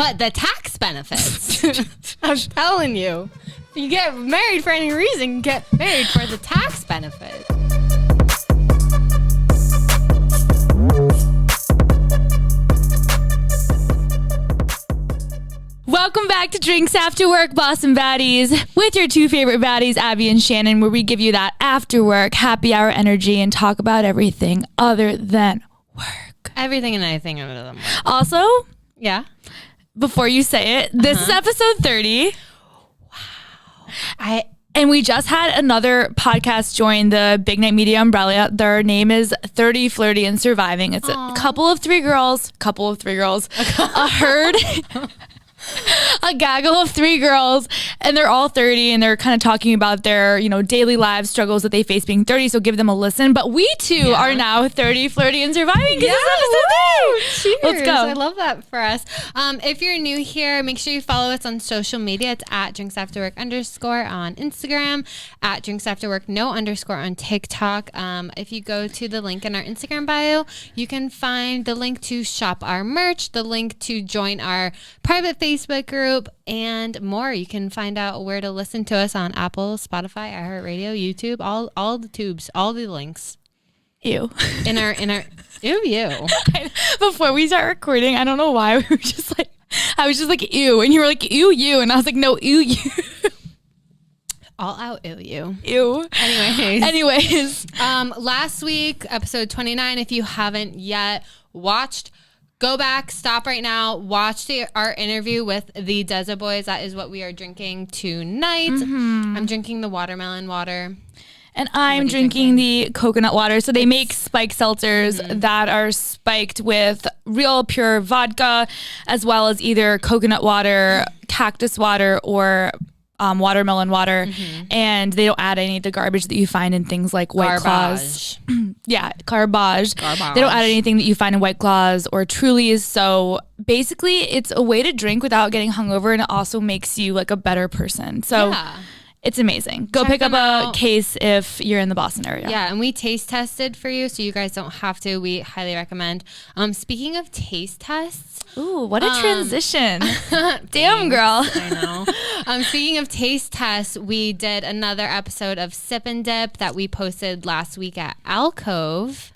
But the tax benefits, I'm telling you, if you get married for any reason, get married for the tax benefits. Welcome back to Drinks After Work, Boston Baddies, with your two favorite baddies, Abby and Shannon, where we give you that after work happy hour energy and talk about everything other than work. Everything and anything other than work. Also, yeah. Before you say it, this is episode 30. Wow. And we just had another podcast join the Big Night Media umbrella. Their name is 30, Flirty, and Surviving. It's a couple of three girls, a herd, a gaggle of three girls, and they're all 30, and they're kind of talking about their, daily lives, struggles that they face being 30. So give them a listen. But we too are now 30, Flirty, and Surviving. Yeah, Cheers. Let's go. I love that for us. If you're new here, make sure you follow us on social media. It's at @drinksafterwork_ on Instagram, at @drinksafterwork_ on TikTok. If you go to the link in our Instagram bio, you can find the link to shop our merch, the link to join our private Facebook group, and more. You can find out where to listen to us on Apple, Spotify, iHeart Radio, YouTube, all the tubes, all the links. Ew. In our ew. Before we start recording, I don't know why we were just like, I was just like, ew, and you were like, ew, you, and I was like, no, ew, you. All out you. Ew. Anyways. Last week, episode 29, if you haven't yet watched, go back, stop right now, watch our interview with the Deza Boys. That is what we are drinking tonight. I'm drinking the watermelon water. And I'm drinking the coconut water. So they make spiked seltzers that are spiked with real pure vodka, as well as either coconut water, cactus water, or watermelon water. And they don't add any of the garbage that you find in things like White Claws. Yeah, garbage. They don't add anything that you find in White Claws or Trulies. So basically, it's a way to drink without getting hungover, and it also makes you like a better person. So it's amazing. Go pick up a case if you're in the Boston area. Yeah, and we taste tested for you, so you guys don't have to. We highly recommend. Speaking of taste tests. Ooh, what a transition. Damn, girl. I know. Speaking of taste tests, we did another episode of Sip and Dip that we posted last week at Alcove.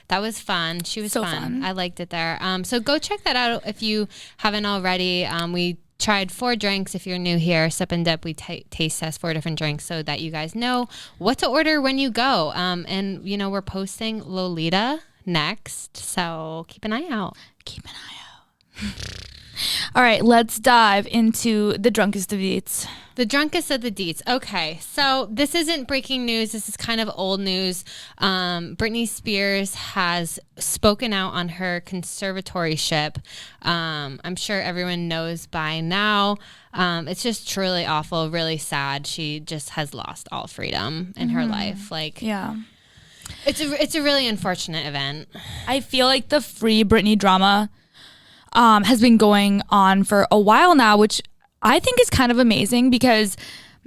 That was fun. She was so fun. I liked it there. So go check that out if you haven't already. We tried 4 drinks. If you're new here, Sip and Dip, we taste test 4 different drinks so that you guys know what to order when you go. And, we're posting Lolita next. So keep an eye out. All right, let's dive into the drunkest of deets. The drunkest of the deets. Okay, so this isn't breaking news. This is kind of old news. Britney Spears has spoken out on her conservatorship. I'm sure everyone knows by now. It's just truly awful, really sad. She just has lost all freedom in her life. It's a really unfortunate event. I feel like the Free Britney drama has been going on for a while now, which I think is kind of amazing because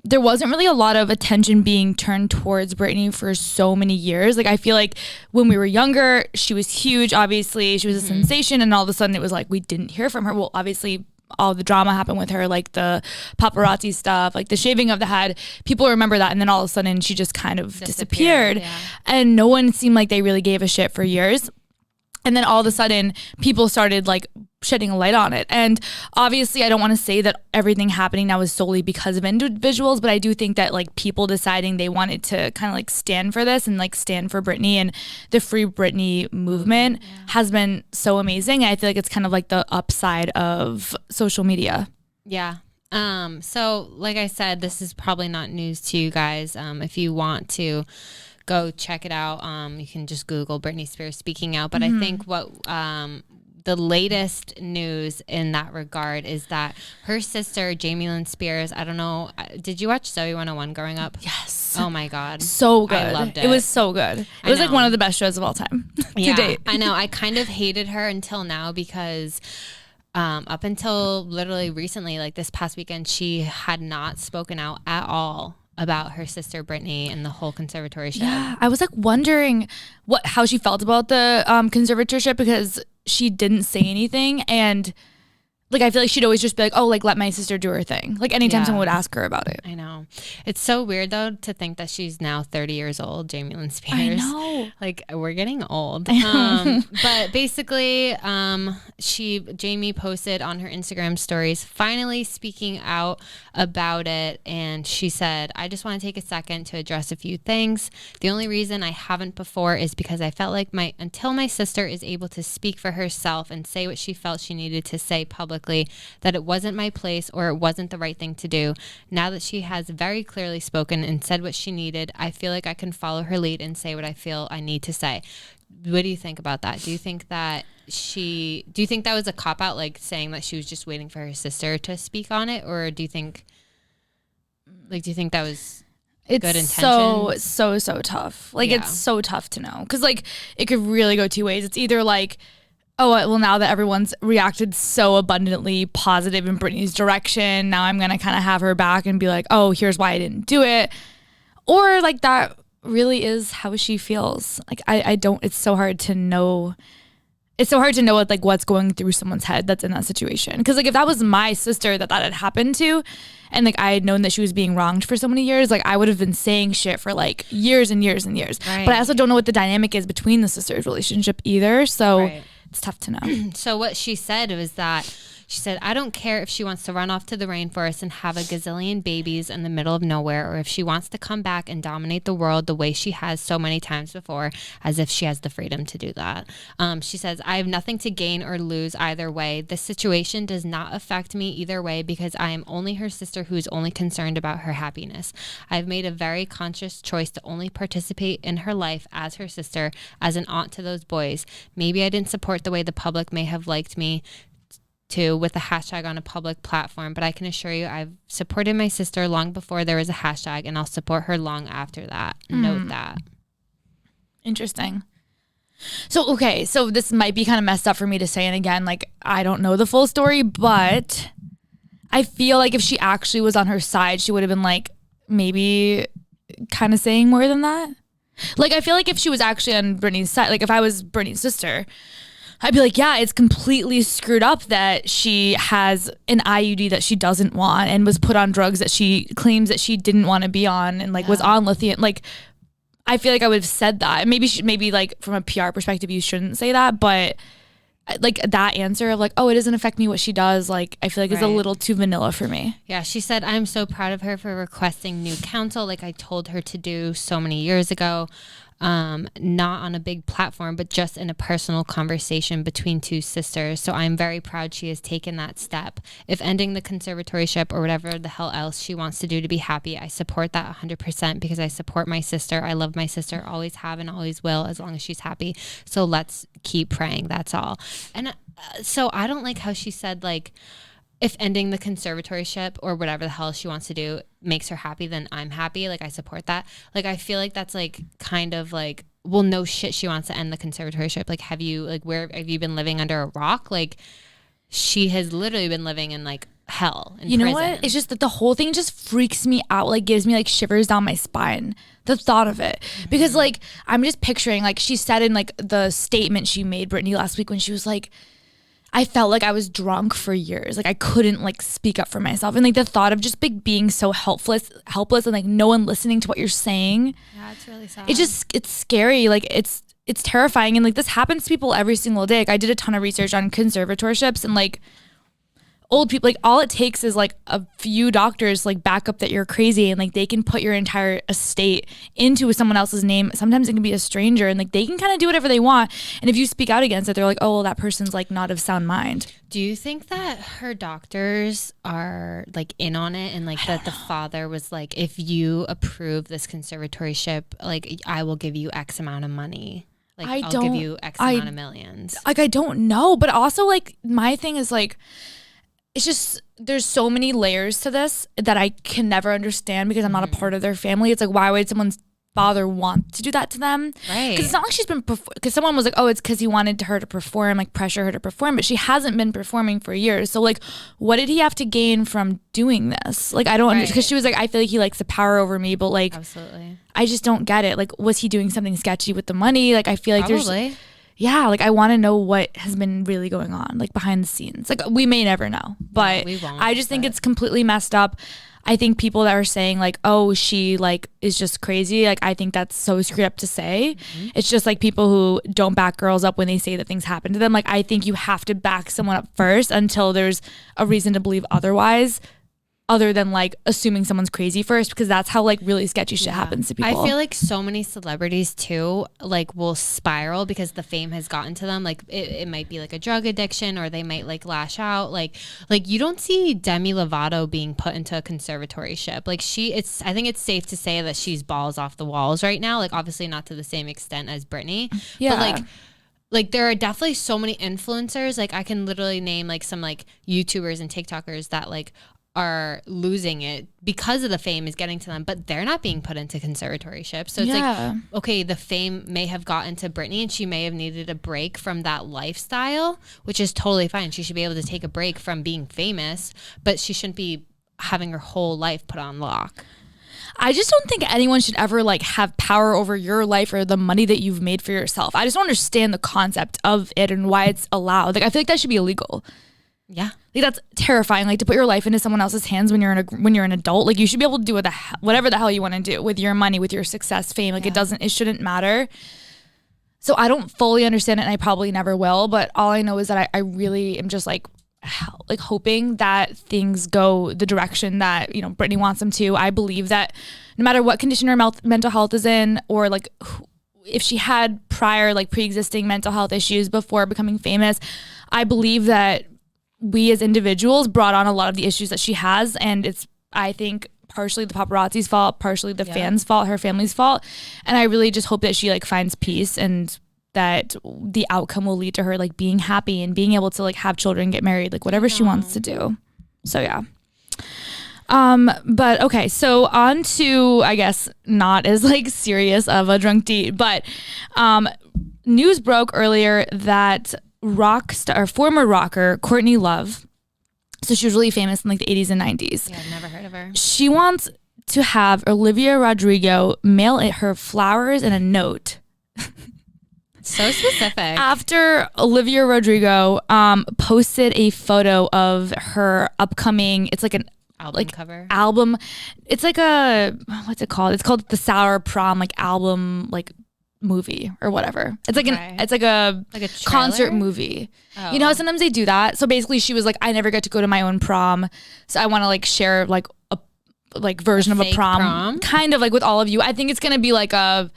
there wasn't really a lot of attention being turned towards Britney for so many years. Like, I feel like when we were younger, she was huge, obviously. She was a sensation, and all of a sudden it was like we didn't hear from her. Well, obviously, all the drama happened with her, like the paparazzi stuff, like the shaving of the head. People remember that, and then all of a sudden she just kind of disappeared. And no one seemed like they really gave a shit for years. And then all of a sudden, people started like shedding a light on it. And obviously, I don't want to say that everything happening now is solely because of individuals, but I do think that like people deciding they wanted to kind of like stand for this and like stand for Britney and the Free Britney movement has been so amazing. I feel like it's kind of like the upside of social media. Yeah. So like I said, this is probably not news to you guys. If you want to go check it out, you can just Google Britney Spears speaking out. But I think what the latest news in that regard is that her sister, Jamie Lynn Spears, I don't know, did you watch Zoe 101 growing up? Yes. Oh my God. So good. I loved it. It was so good. It was like one of the best shows of all time to date. I know. I kind of hated her until now because up until literally recently, like this past weekend, she had not spoken out at all about her sister Britney and the whole conservatorship. Yeah, I was like wondering how she felt about the conservatorship because she didn't say anything, and like, I feel like she'd always just be like, oh, like, let my sister do her thing. Like, anytime someone would ask her about it. I know. It's so weird, though, to think that she's now 30 years old, Jamie Lynn Spears. I know. Like, we're getting old. But basically, Jamie posted on her Instagram stories, finally speaking out about it. And she said, I just want to take a second to address a few things. The only reason I haven't before is because I felt like until my sister is able to speak for herself and say what she felt she needed to say publicly, that it wasn't my place or it wasn't the right thing to do. Now that she has very clearly spoken and said what she needed, I feel like I can follow her lead and say what I feel I need to say. What do you think about that? Do you think that was a cop out, like saying that she was just waiting for her sister to speak on it, or do you think that was good intentions? So tough. Like, it's so tough to know, because like it could really go two ways. It's either like, oh, well, now that everyone's reacted so abundantly positive in Britney's direction, now I'm going to kind of have her back and be like, oh, here's why I didn't do it. Or like that really is how she feels. Like, it's so hard to know. It's so hard to know what, like, what's going through someone's head that's in that situation. Because like, if that was my sister that had happened to, and like I had known that she was being wronged for so many years, like I would have been saying shit for like years and years and years. Right. But I also don't know what the dynamic is between the sisters' relationship either. So it's tough to know. So what she said was that she said, I don't care if she wants to run off to the rainforest and have a gazillion babies in the middle of nowhere, or if she wants to come back and dominate the world the way she has so many times before, as if she has the freedom to do that. She says, I have nothing to gain or lose either way. This situation does not affect me either way because I am only her sister who is only concerned about her happiness. I've made a very conscious choice to only participate in her life as her sister, as an aunt to those boys. Maybe I didn't support the way the public may have liked me to with the hashtag on a public platform, but I can assure you I've supported my sister long before there was a hashtag, and I'll support her long after that. Note that. Interesting. So, okay, so this might be kind of messed up for me to say, and again, like, I don't know the full story, but I feel like if she actually was on her side, she would have been like maybe kind of saying more than that. Like, I feel like if she was actually on Britney's side, like if I was Britney's sister, I'd be like, yeah, it's completely screwed up that she has an IUD that she doesn't want and was put on drugs that she claims that she didn't want to be on, and like was on lithium. Like, I feel like I would have said that. Maybe like from a PR perspective, you shouldn't say that, but like that answer of like, oh, it doesn't affect me what she does, like I feel like is a little too vanilla for me. Yeah, she said, I'm so proud of her for requesting new counsel like I told her to do so many years ago. Not on a big platform, but just in a personal conversation between two sisters. So I'm very proud she has taken that step. If ending the conservatorship or whatever the hell else she wants to do to be happy, I support that 100% because I support my sister. I love my sister, always have and always will, as long as she's happy. So let's keep praying. That's all. And so I don't like how she said, like, if ending the conservatorship or whatever the hell she wants to do makes her happy, then I'm happy. Like, I support that. Like, I feel like that's like kind of like, well, no shit, she wants to end the conservatorship. Like, where have you been living under a rock? Like, she has literally been living in like hell in prison. What? It's just that the whole thing just freaks me out. Like, gives me like shivers down my spine, the thought of it. Because like, I'm just picturing, like she said in like the statement she made, Britney, last week when she was like, I felt like I was drunk for years. Like I couldn't like speak up for myself. And like the thought of just like being so helpless and like no one listening to what you're saying. Yeah, it's really sad. It's scary. Like it's terrifying. And like this happens to people every single day. Like I did a ton of research on conservatorships, and like old people, like all it takes is like a few doctors like back up that you're crazy, and like they can put your entire estate into someone else's name. Sometimes it can be a stranger, and like they can kind of do whatever they want, and if you speak out against it, they're like, oh well, that person's like not of sound mind. Do you think that her doctors are like in on it, and like that the father was like, if you approve this conservatorship, like I will give you X amount of money, like I'll give you X amount of millions? Like I don't know, but also like my thing is like, it's just, there's so many layers to this that I can never understand because I'm not a part of their family. It's like, why would someone's father want to do that to them? Right. Because it's not like she's been, because someone was like, oh, it's because he wanted her to perform, like pressure her to perform, but she hasn't been performing for years. So like, what did he have to gain from doing this? Like, I don't understand, because she was like, I feel like he likes the power over me, but like, absolutely, I just don't get it. Like, was he doing something sketchy with the money? Like, I feel like probably. yeah, like I want to know what has been really going on, like behind the scenes. Like we may never know, but we won't, I just think it's completely messed up. I think people that are saying like, oh, she like is just crazy. Like I think that's so screwed up to say. It's just like people who don't back girls up when they say that things happen to them. Like I think you have to back someone up first until there's a reason to believe otherwise, other than like assuming someone's crazy first, because that's how like really sketchy shit happens to people. I feel like so many celebrities too like will spiral because the fame has gotten to them. Like it might be like a drug addiction, or they might like lash out. Like you don't see Demi Lovato being put into a conservatorship. Like I think it's safe to say that she's balls off the walls right now. Like obviously not to the same extent as Britney. Yeah. But like there are definitely so many influencers. Like I can literally name like some like YouTubers and TikTokers that like are losing it because of the fame is getting to them, but they're not being put into conservatorship. So it's like, okay, the fame may have gotten to Britney and she may have needed a break from that lifestyle, which is totally fine. She should be able to take a break from being famous, but she shouldn't be having her whole life put on lock. I just don't think anyone should ever like have power over your life or the money that you've made for yourself. I just don't understand the concept of it and why it's allowed. Like I feel like that should be illegal. Yeah. Like that's terrifying. Like to put your life into someone else's hands when you're an adult. Like you should be able to do whatever the hell you want to do with your money, with your success, fame. Like it shouldn't matter. So I don't fully understand it, and I probably never will. But all I know is that I really am just like hoping that things go the direction that, you know, Britney wants them to. I believe that no matter what condition her mental health is in, or like if she had prior like pre-existing mental health issues before becoming famous, I believe that we as individuals brought on a lot of the issues that she has, and it's, I think, partially the paparazzi's fault, partially the fans' fault, her family's fault, and I really just hope that she like finds peace and that the outcome will lead to her like being happy and being able to like have children, get married, like whatever she wants to do. So yeah. But okay, so on to, I guess, not as like serious of a drunk deed, but news broke earlier that former rocker Courtney Love, so she was really famous in like the 80s and 90s. Yeah, I've never heard of her. She wants to have Olivia Rodrigo mail her flowers and a note. So specific. After Olivia Rodrigo posted a photo of her upcoming, it's like an album. It's like what's it called? It's called the Sour Prom like album like movie or whatever. It's like a concert movie. Oh. You know, sometimes they do that. So basically she was like, I never get to go to my own prom, so I want to like share like a like version of a prom kind of like with all of you. I think it's gonna be like a,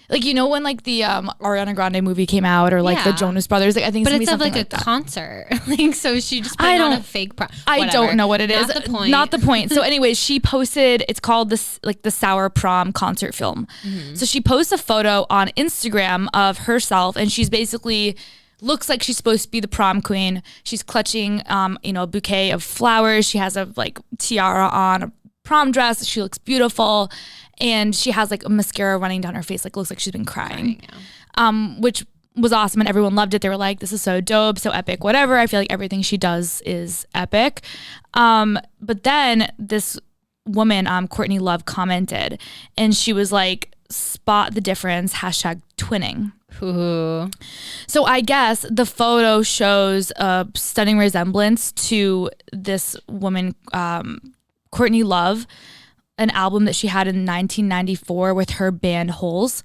like, you know, when like the Ariana Grande movie came out, or like the Jonas Brothers, like I think it's gonna be something like a concert. Like, so she just put on a fake prom. I don't know what it is. Not the point. So anyways, she posted, it's called this like the Sour Prom concert film. Mm-hmm. So she posts a photo on Instagram of herself, and she's basically looks like she's supposed to be the prom queen. She's clutching you know, a bouquet of flowers. She has a like tiara on, a prom dress. She looks beautiful. And she has like a mascara running down her face, like looks like she's been crying. Which was awesome, and everyone loved it. They were like, this is so dope, so epic, whatever. I feel like everything she does is epic. But then this woman, Courtney Love, commented, and she was like, spot the difference, #twinning. Ooh. So I guess the photo shows a stunning resemblance to this woman, Courtney Love, an album that she had in 1994 with her band Holes,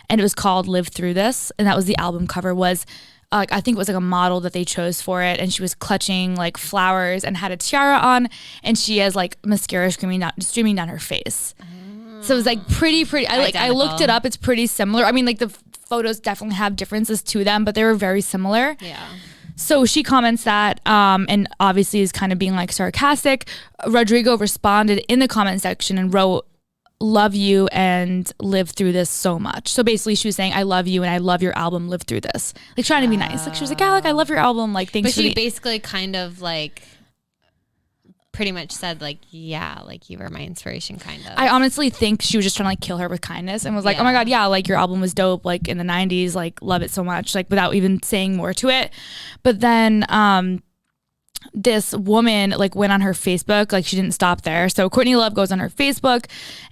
and it was called Live Through This, and that was the album cover. Was I think it was like a model that they chose for it, and she was clutching like flowers and had a tiara on, and she has like mascara streaming down her face. So it was like pretty I looked it up, it's pretty similar. I mean, like the photos definitely have differences to them, but they were very similar. Yeah. So she comments that, and obviously is kind of being like sarcastic. Rodrigo responded in the comment section and wrote, love you and live through this so much. So basically she was saying, I love you and I love your album, live through this. Like trying to be nice. Like she was like, yeah, like I love your album. Like thanks. But she basically kind of like pretty much said like, yeah, like you were my inspiration kind of. I honestly think she was just trying to like kill her with kindness and was like, oh my God, yeah, like your album was dope, like in the 90s, like love it so much, like without even saying more to it. But then this woman like went on her Facebook, like she didn't stop there. So Courtney Love goes on her Facebook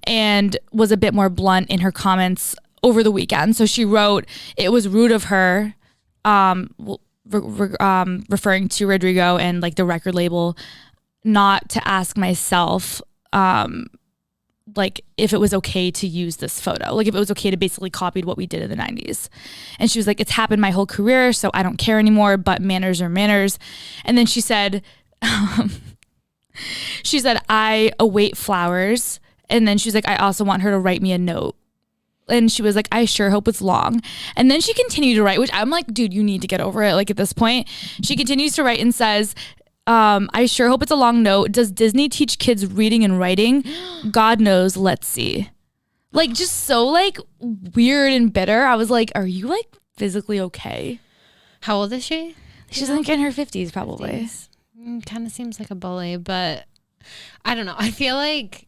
and was a bit more blunt in her comments over the weekend. So she wrote, it was rude of her referring to Rodrigo and like the record label, not to ask myself like if it was okay to use this photo, like if it was okay to basically copy what we did in the 90s. And she was like, it's happened my whole career, so I don't care anymore, but manners are manners. And then she said I await flowers. And then she was like, I also want her to write me a note. And she was like, I sure hope it's long. And then she continued to write, which I'm like, dude, you need to get over it. Like at this point, she continues to write and says, I sure hope it's a long note. Does Disney teach kids reading and writing? God knows. Let's see. Like just so like weird and bitter. I was like, are you like physically okay? How old is she? She's like in her 50s probably. Kind of seems like a bully, but I don't know. I feel like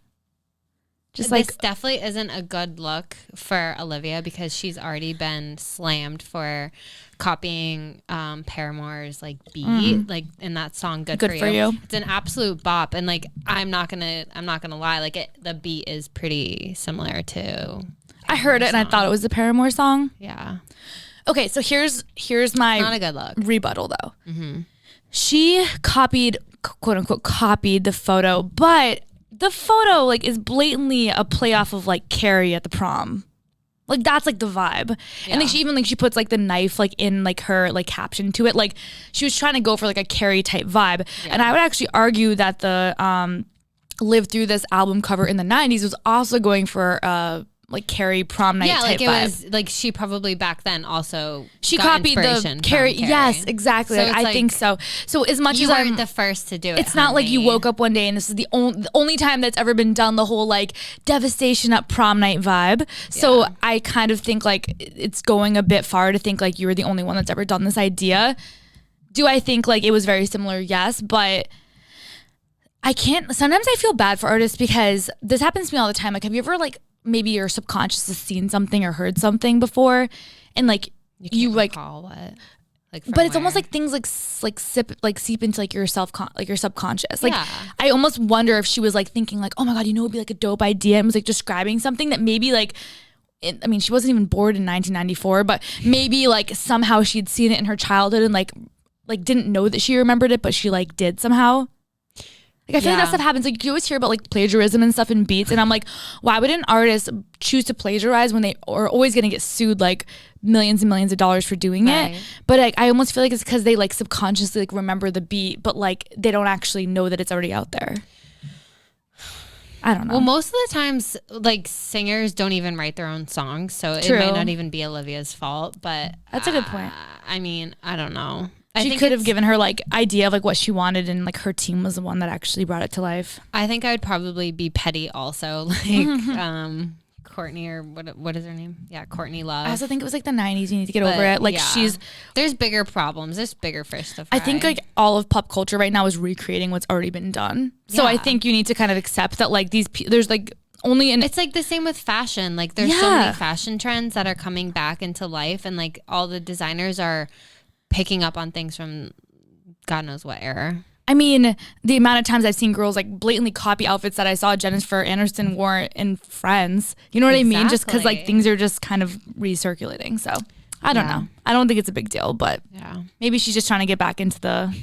just this like definitely isn't a good look for Olivia because she's already been slammed for copying Paramore's like beat, like in that song Good for You. It's an absolute bop, and like I'm not gonna lie, like the beat is pretty similar to Paramore's I heard it song. and I thought it was the Paramore song. Yeah. Okay, so here's my not a good look. Rebuttal though. Mm-hmm. She copied, quote unquote, copied the photo, but the photo like is blatantly a play off of like Carrie at the prom. Like that's like the vibe. Yeah. And like she even like she puts like the knife like in like her like caption to it. Like she was trying to go for like a Carrie type vibe. Yeah. And I would actually argue that the Live Through This album cover in the 90s was also going for like Carrie prom night type vibe. Yeah, like it was like she probably back then also she copied the Carrie. Yes, exactly. So like, I think so. So as much you as weren't the first to do it, it's not like you woke up one day and this is the only time that's ever been done. The whole like devastation at prom night vibe. So yeah. I kind of think like it's going a bit far to think like you were the only one that's ever done this idea. Do I think like it was very similar? Yes, but I can't. Sometimes I feel bad for artists because this happens to me all the time. Like, have you ever like maybe your subconscious has seen something or heard something before, and like you like recall what, like, but it's almost like things like seep into like your subconscious. Like I almost wonder if she was like thinking like, oh my god, you know, it'd be like a dope idea, and was like describing something that maybe like. I mean, she wasn't even born in 1994, but maybe like somehow she'd seen it in her childhood and like didn't know that she remembered it, but she like did somehow. Like I feel like that stuff happens. Like you always hear about like plagiarism and stuff in beats, and I'm like, why would an artist choose to plagiarize when they are always going to get sued like millions and millions of dollars for doing it? But like I almost feel like it's because they like subconsciously like remember the beat, but like they don't actually know that it's already out there. I don't know. Well, most of the times, like singers don't even write their own songs, so it might not even be Olivia's fault. But that's a good point. I mean, I don't know. She could have given her like idea of like what she wanted, and like her team was the one that actually brought it to life. I think I would probably be petty also, like Courtney or what is her name? Yeah, Courtney Love. I also think it was like the 90s. You need to get over it. Like there's bigger problems. There's bigger fish to fry. I think like all of pop culture right now is recreating what's already been done. So I think you need to kind of accept that like there's like only it's like the same with fashion. Like there's so many fashion trends that are coming back into life, and like all the designers are picking up on things from God knows what era. I mean, the amount of times I've seen girls like blatantly copy outfits that I saw Jennifer Aniston wore in Friends. You know what I mean? Just because like things are just kind of recirculating. So I don't know. I don't think it's a big deal, but maybe she's just trying to get back into the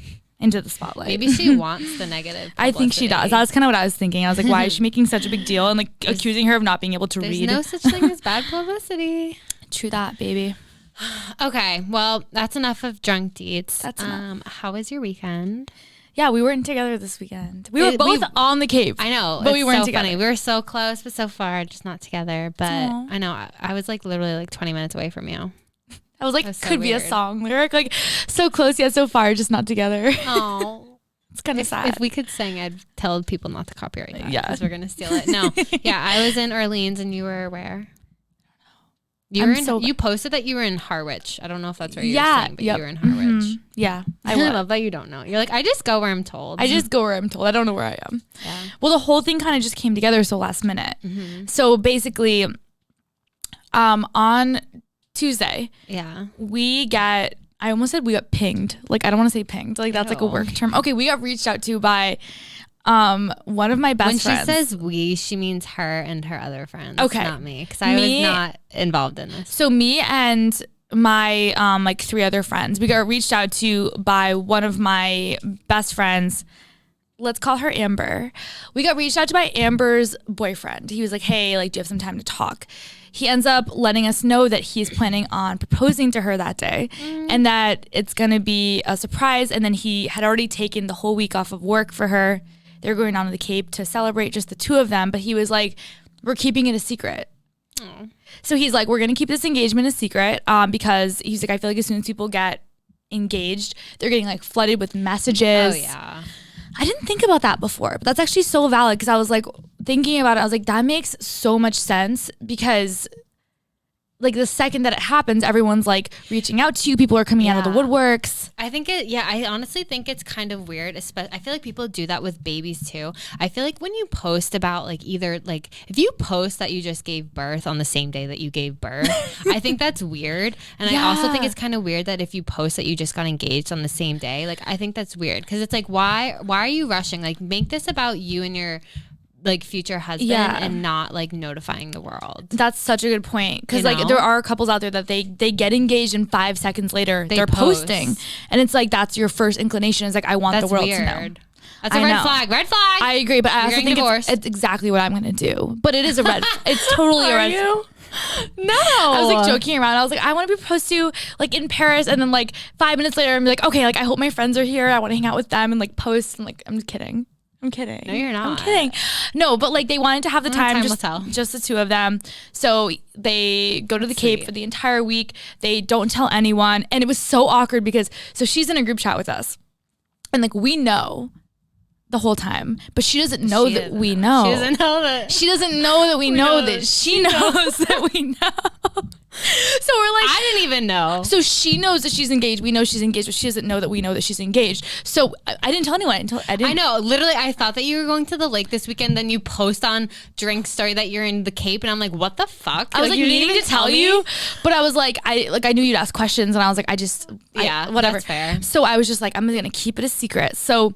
spotlight. Maybe she wants the negative publicity. I think she does. That's kind of what I was thinking. I was like, why is she making such a big deal and like accusing her of not being able to read? There's no such thing as bad publicity. True that, baby. Okay, well, that's enough of drunk deeds. That's enough. How was your weekend? Yeah, we weren't together this weekend. We were both on the Cape. I know, but we weren't together. Funny. We were so close, but so far, just not together. But I know, I was like literally like 20 minutes away from you. I was like, so could weird. Be a song lyric, like so close yet so far, just not together. Oh, it's kind of sad. If we could sing, I'd tell people not to copyright that. Yeah, because we're gonna steal it. No, I was in Orleans, and you were where? You posted that you were in Harwich. I don't know if that's where you were saying, but you were in Harwich. Mm-hmm. Yeah. I love that you don't know. You're like, I just go where I'm told. I just go where I'm told. I don't know where I am. Yeah. Well, the whole thing kind of just came together so last minute. Mm-hmm. So basically, on Tuesday, I almost said we got pinged. Like, I don't want to say pinged. Like, that's like a work term. Okay, we got reached out to by one of my best friends. When she says we, she means her and her other friends. Okay. Not me, because I was not involved in this. So me and my like 3 other friends. We got reached out to by one of my best friends. Let's call her Amber. We got reached out to by Amber's boyfriend. He was like, hey, like, do you have some time to talk? He ends up letting us know that he's planning on proposing to her that day and that it's going to be a surprise. And then he had already taken the whole week off of work for her. They're going down to the Cape to celebrate, just the 2 of them. But he was like, we're keeping it a secret. Aww. So he's like, we're going to keep this engagement a secret because he's like, I feel like as soon as people get engaged, they're getting like flooded with messages. Oh, yeah. I didn't think about that before, but that's actually so valid because I was like thinking about it. I was like, that makes so much sense because like the second that it happens, everyone's like reaching out to you. People are coming out of the woodworks. I honestly think it's kind of weird. I feel like people do that with babies too. I feel like when you post about like either like if you post that you just gave birth on the same day that you gave birth, I think that's weird. And I also think it's kind of weird that if you post that you just got engaged on the same day, like I think that's weird because it's like why are you rushing? Like make this about you and your like future husband and not like notifying the world. That's such a good point because like there are couples out there that they get engaged and 5 seconds later they're posting and it's like that's your first inclination is like I want the world to know. That's a red flag. I agree, but I also think it's exactly what I'm gonna do. But it is a red. It's totally a red. No, I was like joking around. I was like, I want to be proposed to like in Paris, and then like 5 minutes later, I'm like, okay, like I hope my friends are here. I want to hang out with them and like post. And like, I'm kidding. No, you're not. I'm kidding. No, but like they wanted to have the time just the 2 of them. So they go to the Cape for the entire week. They don't tell anyone. And it was so awkward because so she's in a group chat with us. And like we know the whole time, but she doesn't know that we know. She doesn't know that. She doesn't know that we know that she knows that we know. So we're like, I didn't even know. So she knows that she's engaged. We know she's engaged, but she doesn't know that we know that she's engaged. So I didn't tell anyone until I didn't. I know. Literally, I thought that you were going to the lake this weekend. Then you post on Drink Story that you're in the Cape, and I'm like, what the fuck? I was like, you needing to tell you, but I was like, I knew you'd ask questions, and I was like, whatever. That's fair. So I was just like, I'm gonna keep it a secret. So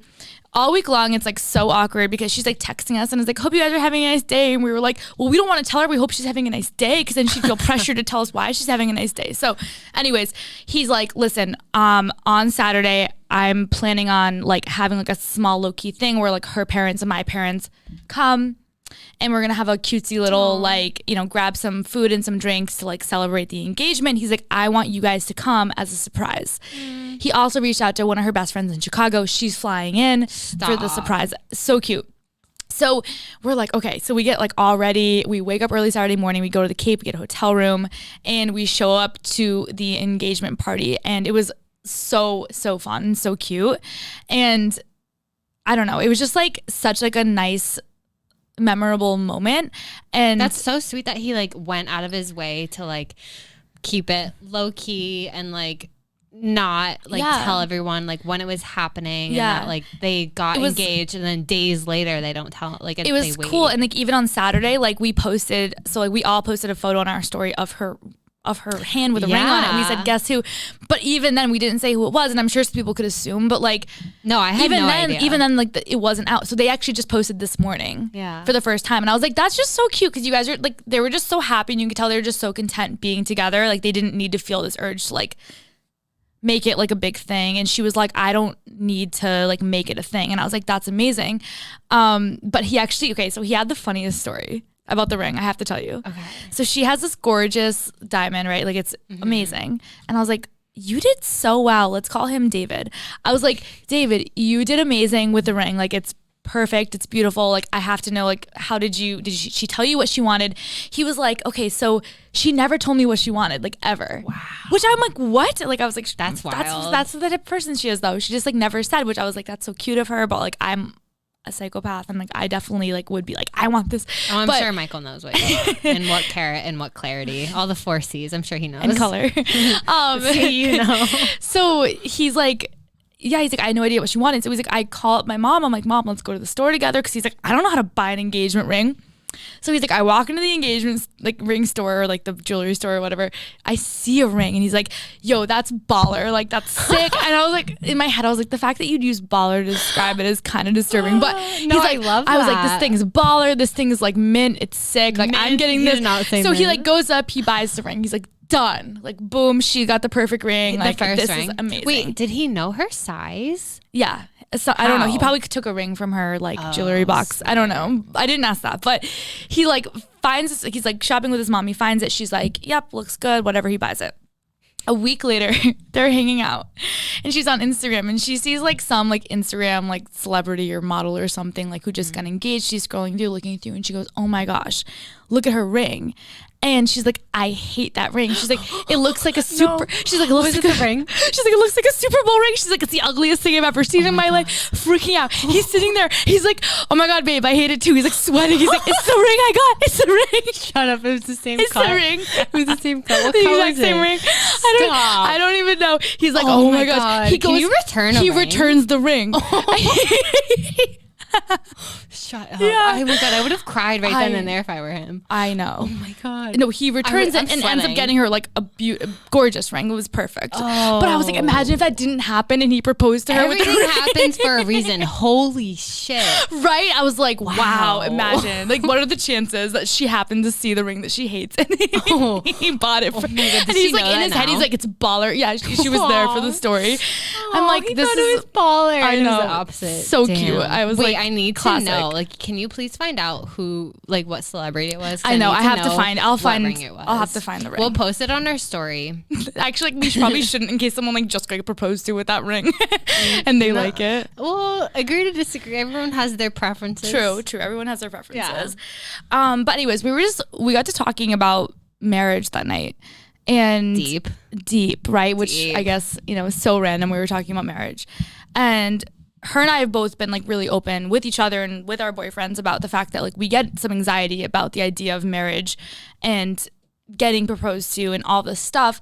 all week long, it's like so awkward because she's like texting us and is like, hope you guys are having a nice day. And we were like, well, we don't want to tell her. We hope she's having a nice day because then she'd feel pressure to tell us why she's having a nice day. So anyways, he's like, listen, on Saturday, I'm planning on like having like a small low key thing where like her parents and my parents come and we're going to have a cutesy little like, you know, grab some food and some drinks to like celebrate the engagement. He's like, I want you guys to come as a surprise. He also reached out to one of her best friends in Chicago. She's flying in for the surprise. So cute. So we're like, okay, so we get like all ready. We wake up early Saturday morning. We go to the Cape, we get a hotel room, and we show up to the engagement party. And it was so fun and so cute. And I don't know, it was just like such like a nice memorable moment. And that's so sweet that he like went out of his way to like keep it low key and like not like tell everyone like when it was happening and that like they got engaged and then days later they don't tell like it was cool. And like even on Saturday like we posted, so like we all posted a photo on our story of her hand with a ring on it. And we said, guess who? But even then we didn't say who it was. And I'm sure some people could assume, but like, no, I had no idea. Even then like it wasn't out. So they actually just posted this morning for the first time. And I was like, that's just so cute. Cause you guys are like, they were just so happy and you could tell they were just so content being together. Like they didn't need to feel this urge to like make it like a big thing. And she was like, I don't need to like make it a thing. And I was like, that's amazing. But he actually, so he had the funniest story about the ring, I have to tell you. Okay. So she has this gorgeous diamond, right? Like it's amazing. And I was like, you did so well. Let's call him David. I was like, David, you did amazing with the ring. Like it's perfect. It's beautiful. Like I have to know, like, how did she tell you what she wanted? He was like, okay, so she never told me what she wanted, like ever. Wow. Which I'm like, what? Like I was like, that's wild. That's the type of person she is though. She just like never said, which I was like, that's so cute of her. But like I'm a psychopath and like I definitely like would be like, I want this. Oh, I'm sure Michael knows what you want and what carat and what clarity, all the 4 C's. I'm sure he knows. And color. You know. So he's like, he's like, I had no idea what she wanted. So he's like, I call up my mom. I'm like, Mom, let's go to the store together. Cause he's like, I don't know how to buy an engagement ring. So he's like, I walk into the engagement like ring store or like the jewelry store or whatever. I see a ring and he's like, yo, that's baller. Like, that's sick. And I was like, in my head, I was like, the fact that you'd use baller to describe it is kind of disturbing. But he's like, I was like, this thing is baller. This thing is like mint. It's sick. Like, mint, I'm getting this. So he like goes up, he buys the ring. He's like, done. Like, boom, she got the perfect ring. Like, this ring is amazing. Wait, did he know her size? Yeah. So, I don't know. He probably took a ring from her like jewelry box. I don't know. I didn't ask that, but he like finds this, he's like shopping with his mom. He finds it. She's like, yep, looks good. Whatever. He buys it. A week later, they're hanging out and she's on Instagram and she sees like some like Instagram like celebrity or model or something like who just got engaged. She's scrolling through, looking through, and she goes, oh my gosh, look at her ring. And she's like, I hate that ring. She's like, it looks like a super. No. She's like, it looks like a ring. She's like, it looks like a Super Bowl ring. She's like, it's the ugliest thing I've ever seen in my life. Freaking out. He's sitting there. He's like, oh my god, babe, I hate it too. He's like sweating. He's like, it's the ring I got. It's the ring. Shut up. It was the same it's color. It's the ring. It was the same color. What the color exact same ring. I don't even know. He's like, oh my gosh. He goes, can you return a ring? He returns the ring. Shut up. Yeah. Oh my god, I would have cried right then and there if I were him. I know. Oh my god. No, he returns it and ends up getting her like a gorgeous ring. It was perfect. Oh. But I was like, imagine if that didn't happen and he proposed to her. Everything happens for a reason. Holy shit. Right? I was like, wow, imagine. Like, what are the chances that she happened to see the ring that she hates and he bought it for her? And he's like, in his head, he's like, it's baller. Yeah, she was there for the story. I'm like, this is baller. I know. It was the opposite. So cute. I was like, I need to know. Like, can you please find out who, like, what celebrity it was? I know. I have to find. I'll have to find the ring. We'll post it on our story. Actually, we probably shouldn't, in case someone like just got proposed to with that ring, and they like it. Well, agree to disagree. Everyone has their preferences. True. Everyone has their preferences. Yeah. But anyways, we got to talking about marriage that night. And deep, right? Which I guess, is so random. We were talking about marriage. And her and I have both been like really open with each other and with our boyfriends about the fact that like we get some anxiety about the idea of marriage and getting proposed to and all this stuff.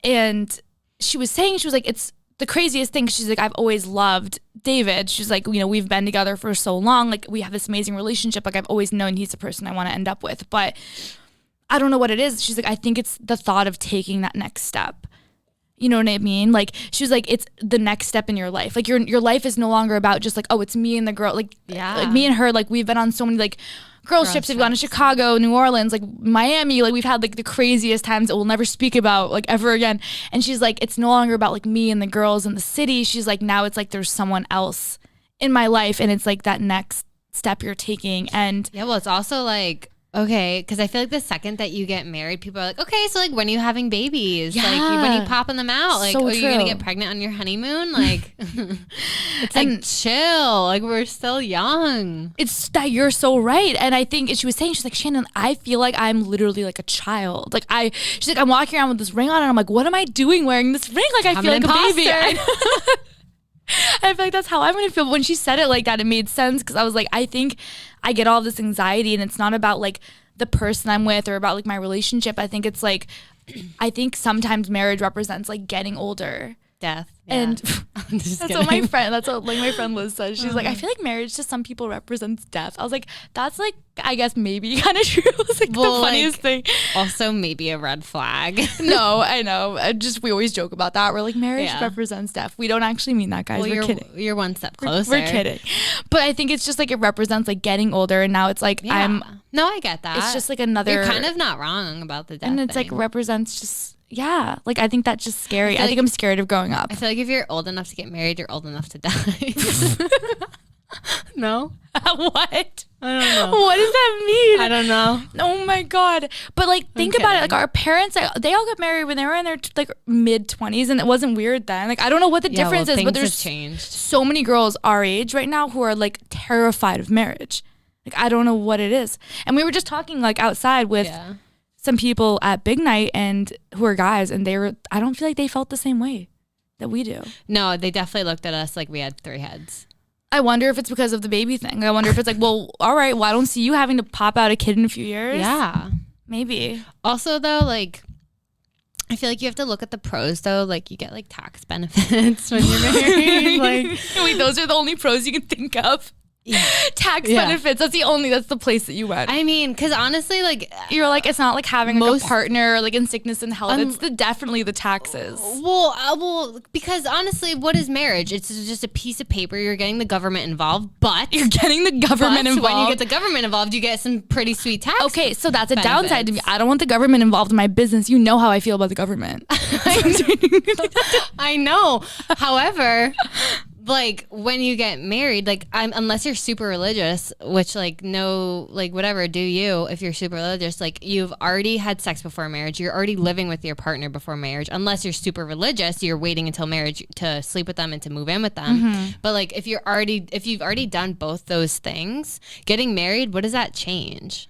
And she was like, it's the craziest thing. She's like, I've always loved David. She's like, we've been together for so long. Like, we have this amazing relationship. Like, I've always known he's the person I want to end up with. But I don't know what it is. She's like, I think it's the thought of taking that next step. You know what I mean? Like, she was like, it's the next step in your life. Like, your life is no longer about just like, oh, it's me and the girl. Like, like me and her, like, we've been on so many like girls trips. We've gone to Chicago, New Orleans, like Miami. Like, we've had like the craziest times that we'll never speak about like ever again. And she's like, it's no longer about like me and the girls in the city. She's like, now it's like there's someone else in my life, and it's like that next step you're taking. And yeah, well, it's also like, okay, because I feel like the second that you get married, people are like, okay, so like, when are you having babies? Yeah. Like, when are you popping them out? Like, are you going to get pregnant on your honeymoon? Like, it's like, chill. Like, we're still young. It's that you're so right. And I think she was saying, she's like, Shannen, I feel like I'm literally like a child. Like, she's like, I'm walking around with this ring on, and I'm like, what am I doing wearing this ring? Like, I feel like a baby. I feel like that's how I'm going to feel. But when she said it like that, it made sense, because I was like, I think I get all this anxiety, and it's not about like the person I'm with or about like my relationship. I think it's like, I think sometimes marriage represents like getting older. Death. Yeah. And that's what my friend Liz says. She's like, I feel like marriage to some people represents death. I was like, that's like, I guess maybe kind of true. It was like the funniest thing. Also maybe a red flag. No, I know. We always joke about that. We're like, marriage represents death. We don't actually mean that, guys. We're kidding. You're one step closer. We're kidding. But I think it's just like, it represents like getting older, and now it's like, No, I get that. It's just like another. You're kind of not wrong about the death And it's thing. like represents just. Yeah, like I think that's just scary. I think I'm scared of growing up. I feel like if you're old enough to get married, you're old enough to die. No? What? I don't know. What does that mean? I don't know. Oh my God. But like, think about it. Like, our parents, they all got married when they were in their like mid-20s, and it wasn't weird then. Like, I don't know what the difference is, but there's changed. So many girls our age right now who are like terrified of marriage. Like, I don't know what it is. And we were just talking like outside with some people at Big Night, and who are guys, and I don't feel like they felt the same way that we do. No, they definitely looked at us like we had 3 heads. I wonder if it's because of the baby thing. I wonder if it's like, well, all right, well, I don't see you having to pop out a kid in a few years. Yeah. Maybe. Also, though, like, I feel like you have to look at the pros, though. Like, you get, like, tax benefits when you're married. Like, wait, those are the only pros you can think of? tax benefits. That's the place that you went. I mean, because honestly, like you're like, it's not like having like a partner, like in sickness and health. It's definitely the taxes. Well, because honestly, what is marriage? It's just a piece of paper. You're getting the government involved, but you're getting the government involved. When you get the government involved, you get some pretty sweet tax. Okay, so that's a downside to me. I don't want the government involved in my business. You know how I feel about the government. I know. However, like when you get married, like unless you're super religious, which like no, like whatever, do you, if you're super religious, like you've already had sex before marriage, you're already living with your partner before marriage. Unless you're super religious, you're waiting until marriage to sleep with them and to move in with them. But like if you've already done both those things, getting married, what does that change?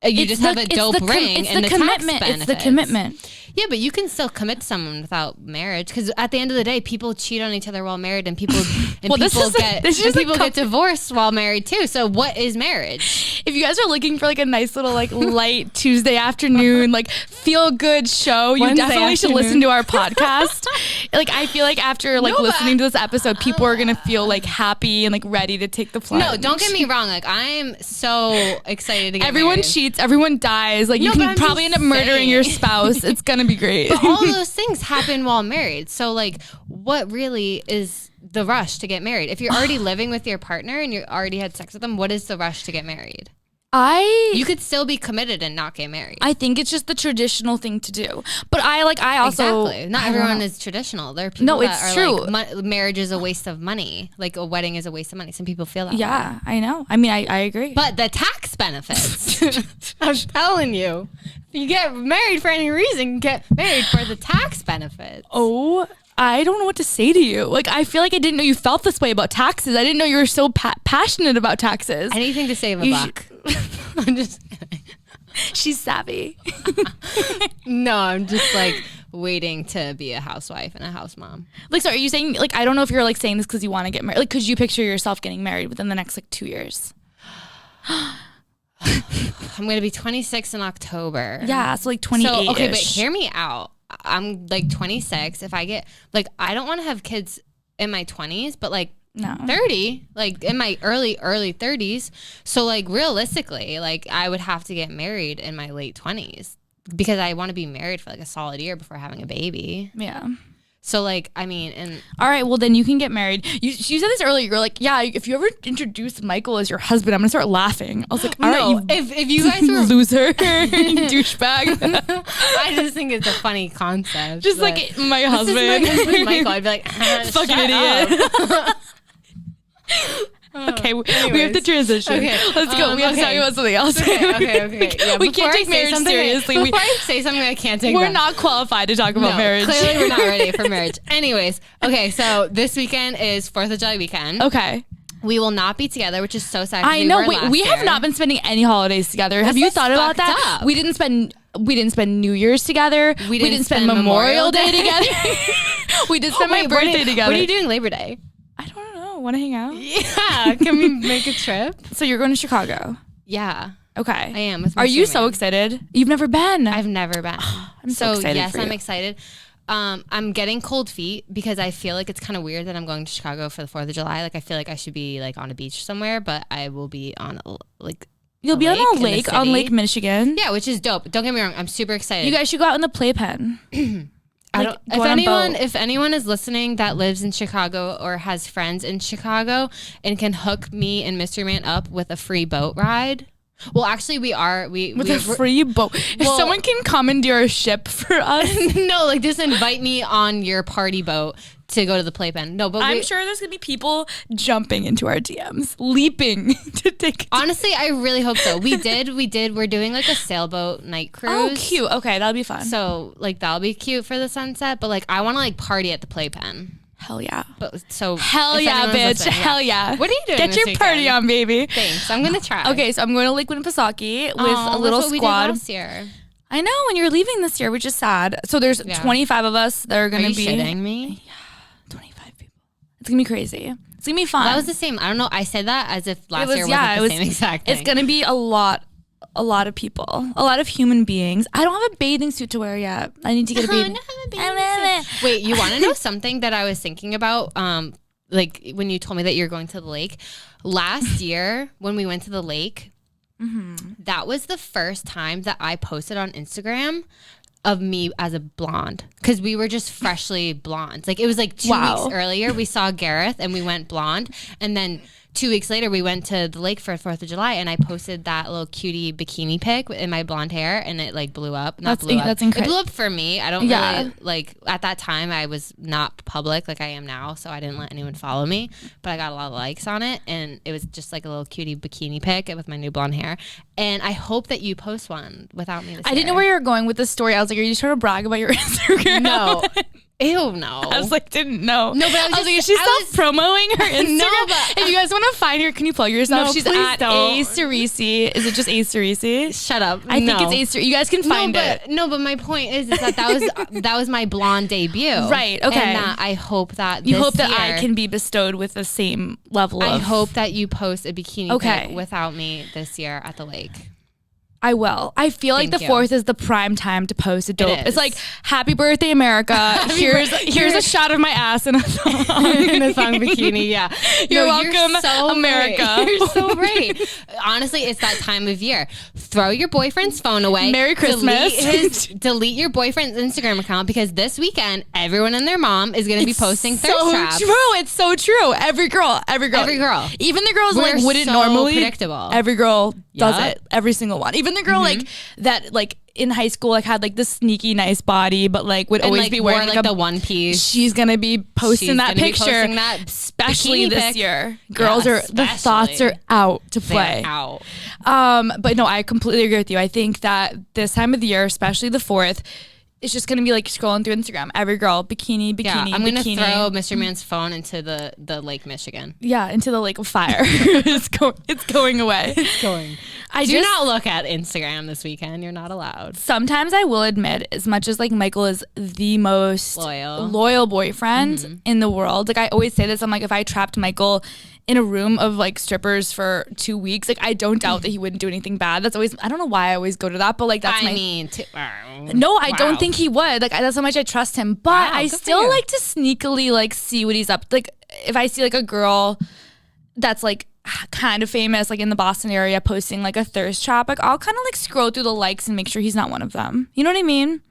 You just have a dope ring and the tax benefits. It's the commitment. Yeah, but you can still commit to someone without marriage, because at the end of the day, people cheat on each other while married, and people get divorced while married too. So what is marriage? If you guys are looking for like a nice little like light Tuesday afternoon, like feel good show, you definitely should listen to our podcast. Like I feel like after like listening to this episode, people are gonna feel like happy and like ready to take the plunge. No, don't get me wrong. Like I'm so excited to get Everyone married. cheats, everyone dies. Like you can probably end up murdering your spouse. It's gonna be great. But all those things happen while married. So like what really is the rush to get married? If you're already living with your partner and you already had sex with them, what is the rush to get married? You could still be committed and not get married. I think it's just the traditional thing to do. But I also exactly. Not everyone is traditional. There are people that are true. Like marriage is a waste of money. Like a wedding is a waste of money. Some people feel that way. I know. I mean, I agree. But the tax benefits, I'm telling you, if you get married for any reason, get married for the tax benefits. Oh, I don't know what to say to you. Like, I feel like I didn't know you felt this way about taxes. I didn't know you were so passionate about taxes. Anything to save a buck. I'm just kidding. She's savvy. No, I'm just like waiting to be a housewife and a house mom. Like, so are you saying, like, I don't know if you're like saying this because you want to get married. Like, could you picture yourself getting married within the next like 2 years? I'm going to be 26 in October. Yeah, so like 28. So, okay, but hear me out. I'm like 26. If I get, like, I don't want to have kids in my 20s, but like 30, like in my early 30s. So like realistically, like I would have to get married in my late 20s because I want to be married for like a solid year before having a baby. Yeah. So like, I mean, and all right, well then you can get married. You said this earlier. You're like, yeah, if you ever introduce Michael as your husband, I'm gonna start laughing. I was like, all right, if you guys were loser, douchebag. I just think it's a funny concept. Just like my husband, my husband Michael. I'd be like, fucking idiot. Okay, we have to transition. Okay, let's go. We have to talk about something else. Okay. Yeah, we can't take marriage seriously. Before I say something I can't take We're not qualified to talk about marriage. Clearly we're not ready for marriage. Anyways, okay, so this weekend is 4th of July weekend. Okay. We will not be together, which is so sad. I know. We have not been spending any holidays together. Have you thought about that? We didn't spend New Year's together. We didn't spend Memorial Day together. We did spend my birthday together. What are you doing Labor Day? I don't know. Want to hang out? Yeah. Can we make a trip? So you're going to Chicago? Yeah. Okay. I am. With Are you so excited? You've never been? I've never been. I'm so excited. Yes, for you. I'm excited. I'm getting cold feet because I feel like it's kind of weird that I'm going to Chicago for the 4th of July. Like I feel like I should be like on a beach somewhere, but I will be on You'll be on a lake on Lake Michigan. Yeah, which is dope. Don't get me wrong. I'm super excited. You guys should go out in the playpen. If anyone is listening that lives in Chicago or has friends in Chicago and can hook me and Mystery Man up with a free boat ride. Well, actually, with a free boat. If someone can commandeer a ship for us, no, like just invite me on your party boat to go to the playpen. No, but I'm sure there's gonna be people jumping into our DMs, leaping to take. Honestly, I really hope so. We did. We're doing like a sailboat night cruise. Oh, cute. Okay, that'll be fun. So like that'll be cute for the sunset. But like I want to like party at the playpen. Hell yeah. Hell yeah, bitch. Hell yeah. What are you doing? Get your party on, baby. Thanks. I'm gonna try. Okay, so I'm going to Lake Winnipesaukee with a little squad. We did last year. I know, and you're leaving this year, which is sad. So there's 25 of us that are gonna be. Are you shitting me? Yeah, 25 people. It's gonna be crazy. It's gonna be fun. That was the same. I don't know. I said that as if last year wasn't the same exact thing. It's gonna be a lot of people, a lot of human beings. I don't have a bathing suit to wear yet. I need to get a bathing suit. Wait, you want to know something that I was thinking about like when you told me that you're going to the lake last year when we went to the lake, that was the first time that I posted on Instagram of me as a blonde, because we were just freshly blonde. Like it was like 2 weeks earlier we saw Gareth and we went blonde, and then 2 weeks later we went to the lake for 4th of July, and I posted that little cutie bikini pic in my blonde hair, and it like blew up. That's incredible. It blew up for me. I don't really like, at that time I was not public like I am now, so I didn't let anyone follow me, but I got a lot of likes on it, and it was just like a little cutie bikini pic with my new blonde hair. And I hope that you post one without me this year. Didn't know where you were going with this story. I was like, are you just trying to brag about your Instagram? No. Ew, no. I was like, didn't know. No, but I was like, is she self-promoting her Instagram? No, but if you guys want to find her, can you plug yourself? No, she's please at don't. A Ceresi. Is it just A Ceresi? Shut up. I think it's A Ceresi. You guys can find it. No, but my point is that was my blonde debut. Right, okay. And that I hope that you hope that I can be bestowed with the same level of... I hope that you post a bikini pic without me this year at the lake. I will. I feel like the 4th is the prime time to post a dope. It's like, happy birthday, America. Here's a shot of my ass in a thong. In a thong bikini, yeah. You're welcome, so America. Right. You're so right. Honestly, it's that time of year. Throw your boyfriend's phone away. Merry Christmas. Delete your boyfriend's Instagram account, because this weekend, everyone and their mom is going to be posting thirst traps. It's so true. Every girl. Even the girls like wouldn't normally. Predictable. Every girl does it. Every single one. Even the girl like that like in high school like had like the sneaky nice body, but like would always be wearing like the one piece. She's gonna be posting that picture, especially this year. Girls are the thoughts are out to play. Out. But no, I completely agree with you. I think that this time of the year, especially the 4th, it's just gonna be like scrolling through Instagram. Every girl, bikini. I'm gonna throw Mr. Man's phone into the Lake Michigan. Yeah, into the lake of fire. It's going away. It's going. Do not look at Instagram this weekend. You're not allowed. Sometimes I will admit, as much as like Michael is the most loyal boyfriend in the world, like I always say this, I'm like, if I trapped Michael in a room of like strippers for 2 weeks, like I don't doubt that he wouldn't do anything bad. That's always, I don't know why I always go to that, but like that's no, I don't think he would. Like that's how much I trust him, but I still like to sneakily like see what he's up. Like if I see like a girl that's like kind of famous, like in the Boston area, posting like a thirst trap, like I'll kind of like scroll through the likes and make sure he's not one of them. You know what I mean?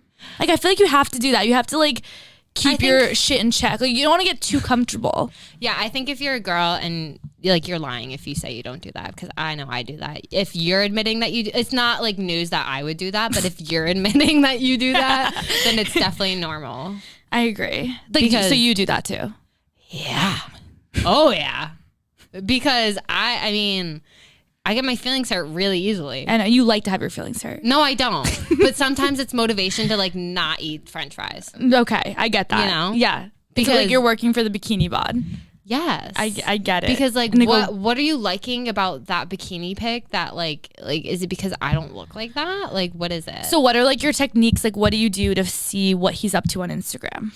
Like I feel like you have to do that. You have to like keep your shit in check. Like you don't want to get too comfortable. Yeah, I think if you're a girl and like you're lying if you say you don't do that, because I know I do that. If you're admitting that you do, it's not like news that I would do that, but if you're admitting that you do that, then it's definitely normal. I agree. Like so you do that too? Yeah. Oh yeah. Because I mean, I get my feelings hurt really easily. I know you like to have your feelings hurt. No, I don't. But sometimes it's motivation to like not eat French fries. Okay, I get that. You know? Yeah. Because like you're working for the bikini bod. Yes. I get it. Because like what are you liking about that bikini pic that like is it because I don't look like that? Like what is it? So what are like your techniques? Like what do you do to see what he's up to on Instagram?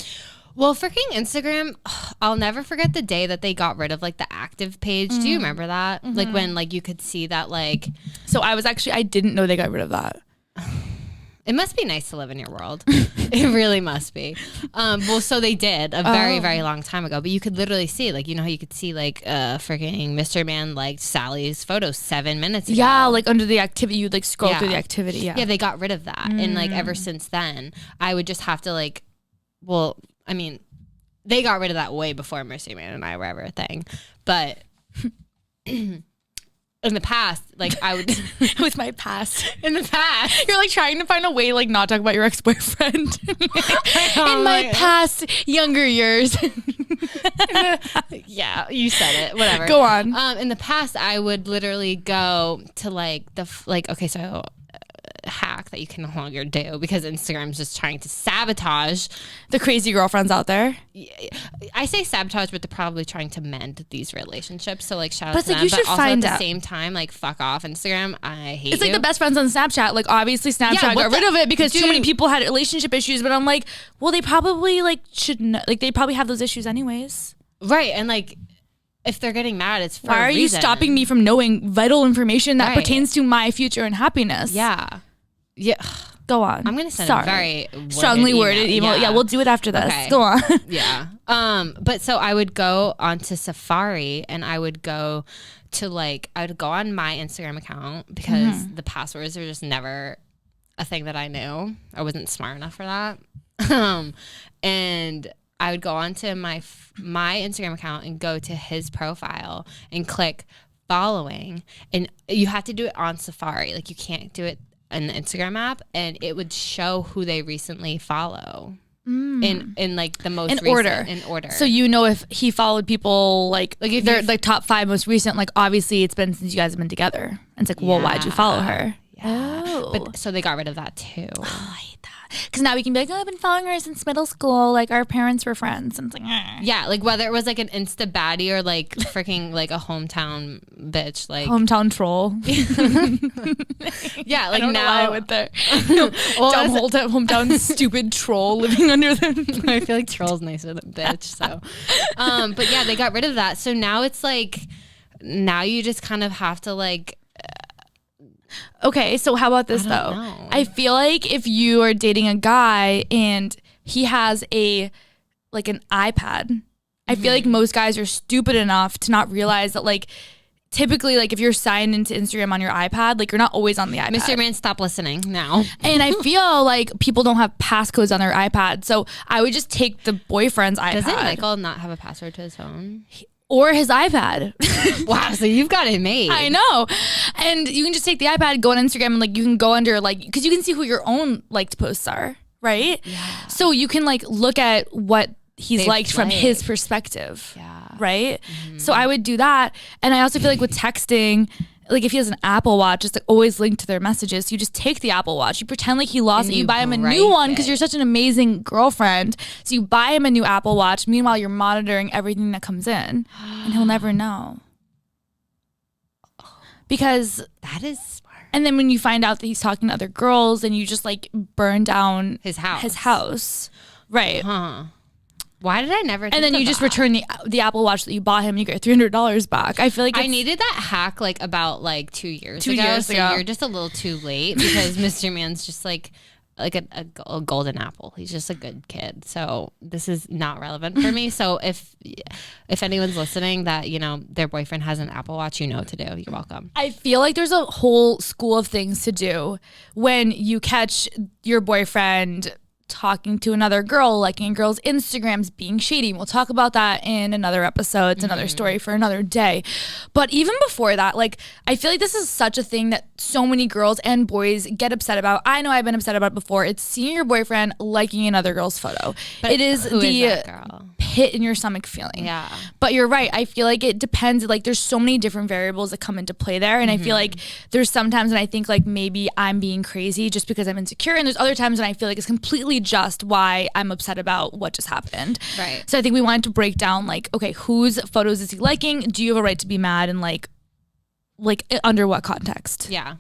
Well, freaking Instagram, I'll never forget the day that they got rid of like the active page. Do you remember that? Like when like you could see that like. So I didn't know they got rid of that. It must be nice to live in your world. It really must be. Well, so they did a very, very long time ago, but you could literally see like, you know how you could see like freaking Mr. Man liked Sally's photo 7 minutes ago. Yeah, like under the activity, you'd like scroll through the activity. Yeah, they got rid of that. And like ever since then, I would just have to like, well, I mean, they got rid of that way before Mercy Man and I were ever a thing. But in the past, like I would... With my past. In the past. You're like trying to find a way to like not talk about your ex-boyfriend. In my past younger years. Yeah, you said it. Whatever. Go on. In the past, I would literally go to like okay, so... hack that you can no longer do because Instagram's just trying to sabotage the crazy girlfriends out there. I say sabotage, but they're probably trying to mend these relationships. So like shout out to like, them. you should but also find at the out. same time, like fuck off Instagram. I hate it's like the best friends on Snapchat. Like obviously Snapchat got rid of it because too many people had relationship issues. But I'm like, well, they probably like shouldn't. Like they probably have those issues anyways. Right, and like. If they're getting mad, it's for why are you stopping me from knowing vital information that pertains to my future and happiness? Yeah. Go on. I'm gonna send a very strongly worded email. Yeah, we'll do it after this. Okay. Go on. Yeah. But so I would go onto Safari and I would go to I would go on my Instagram account because the passwords are just never a thing that I knew. I wasn't smart enough for that. And I would go onto my Instagram account and go to his profile and click following, and you have to do it on Safari. Like, you can't do it in the Instagram app, and it would show who they recently follow in the most recent in order. So if he followed people if they're top 5 most recent, obviously it's been since you guys have been together. And it's well, why'd you follow her? Yeah. Oh. But so they got rid of that too. Oh, I hate that. Because now we can be I've been following her since middle school. Our parents were friends. And it's yeah, whether it was an Insta baddie or freaking a hometown bitch, hometown troll. Yeah, I don't know why I went there. Well, hometown stupid troll living under them. I feel like troll's nicer than bitch. So, but yeah, they got rid of that. So now it's now you just kind of have to Okay, so how about this though? I feel if you are dating a guy and he has an iPad, I feel most guys are stupid enough to not realize that typically if you're signed into Instagram on your iPad, you're not always on the iPad. Mr. Man, stop listening now. And I feel people don't have passcodes on their iPad, so I would just take the boyfriend's iPad. Doesn't Michael not have a password to his phone? Or his iPad. Wow, so you've got it made. I know. And you can just take the iPad, go on Instagram, and you can go under because you can see who your own liked posts are, right? Yeah. So you can look at what he's liked from his perspective. Yeah. Right? Mm-hmm. So I would do that. And I also feel with texting, if he has an Apple Watch, it's always linked to their messages. So you just take the Apple Watch, you pretend he lost it, you buy him a new one because you're such an amazing girlfriend. So you buy him a new Apple Watch. Meanwhile, you're monitoring everything that comes in, and he'll never know. Because that is smart. And then when you find out that he's talking to other girls, and you just burn down his house, right? Huh. Why did I never think And then you just return the Apple Watch that you bought him and you get $300 back. I feel I needed that hack about 2 years ago. So you're just a little too late because Mr. Man's just a golden apple. He's just a good kid. So this is not relevant for me. So if anyone's listening that, their boyfriend has an Apple Watch, what to do. You're welcome. I feel there's a whole school of things to do when you catch your boyfriend talking to another girl, liking a girl's Instagrams, being shady. We'll talk about that in another episode. It's another story for another day. But even before that, I feel this is such a thing that so many girls and boys get upset about. I know I've been upset about it before. It's seeing your boyfriend liking another girl's photo. But it is the pit in your stomach feeling. Yeah. But you're right. I feel it depends. There's so many different variables that come into play there. And I feel there's sometimes when I think maybe I'm being crazy just because I'm insecure. And there's other times when I feel it's completely just why I'm upset about what just happened. Right. So I think we wanted to break down okay, whose photos is he liking? Do you have a right to be mad? And under what context? Yeah.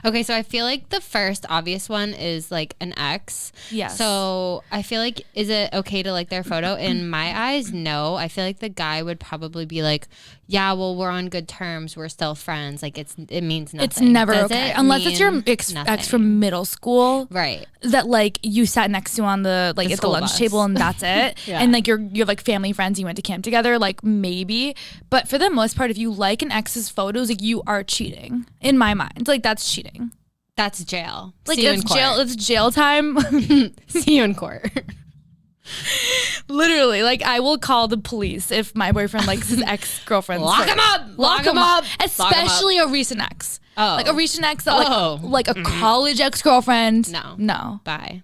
Okay, so I feel the first obvious one is an ex. Yes. So I feel is it okay to like their photo? In my eyes, no. I feel the guy would probably be yeah, well, we're on good terms. We're still friends. It means nothing. It's never okay. Unless it's your ex from middle school. Right. That you sat next to on the at the lunch table and that's it. Yeah. And you have family friends, you went to camp together, maybe. But for the most part, if you like an ex's photos, you are cheating. In my mind. That's cheating. That's jail. See you in court. It's jail time. See you in court. Literally, I will call the police if my boyfriend likes his ex-girlfriend's Lock him up! Lock him up! Especially a recent ex. Oh. A recent ex that a college ex-girlfriend. No. Bye.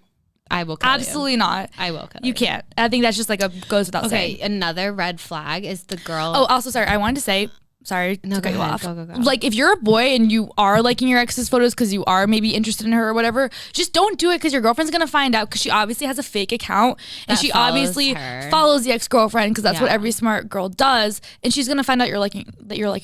I will kill Absolutely you. not. I will kill you. You can't. I think that's just goes without saying. Okay, another red flag is the girl. Oh, also, sorry, I wanted to say, sorry to cut you off. Go. If you're a boy and you are liking your ex's photos because you are maybe interested in her or whatever, just don't do it because your girlfriend's going to find out because she obviously has a fake account and she obviously follows the ex-girlfriend because that's what every smart girl does, and she's going to find out you're liking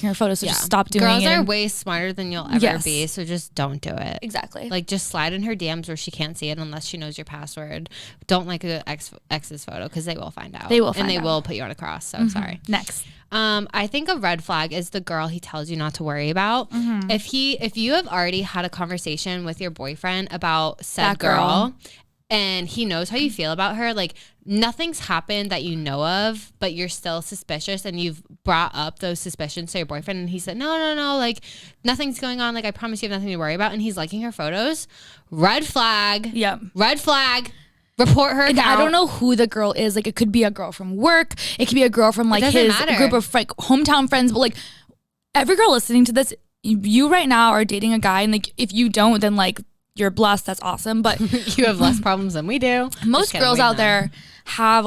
her photos, so just stop doing it. Girls are way smarter than you'll ever be, so just don't do it. Exactly. Just slide in her DMs where she can't see it unless she knows your password. Don't like a ex's photo because they will find out. They will find out. And they will put you on a cross, so sorry. Next. I think a red flag is the girl he tells you not to worry about. Mm-hmm. If you have already had a conversation with your boyfriend about said girl and he knows how you feel about her, like nothing's happened that you know of, but you're still suspicious and you've brought up those suspicions to your boyfriend and he said, no, like nothing's going on. Like I promise you have nothing to worry about. And he's liking her photos. Red flag. Yep. Red flag. Report her. And I don't know who the girl is. Like it could be a girl from work. It could be a girl from like his group of hometown friends. But like every girl listening to this, you right now are dating a guy, and like if you don't, then like you're blessed. That's awesome. But you have less problems than we do. Most girls out there have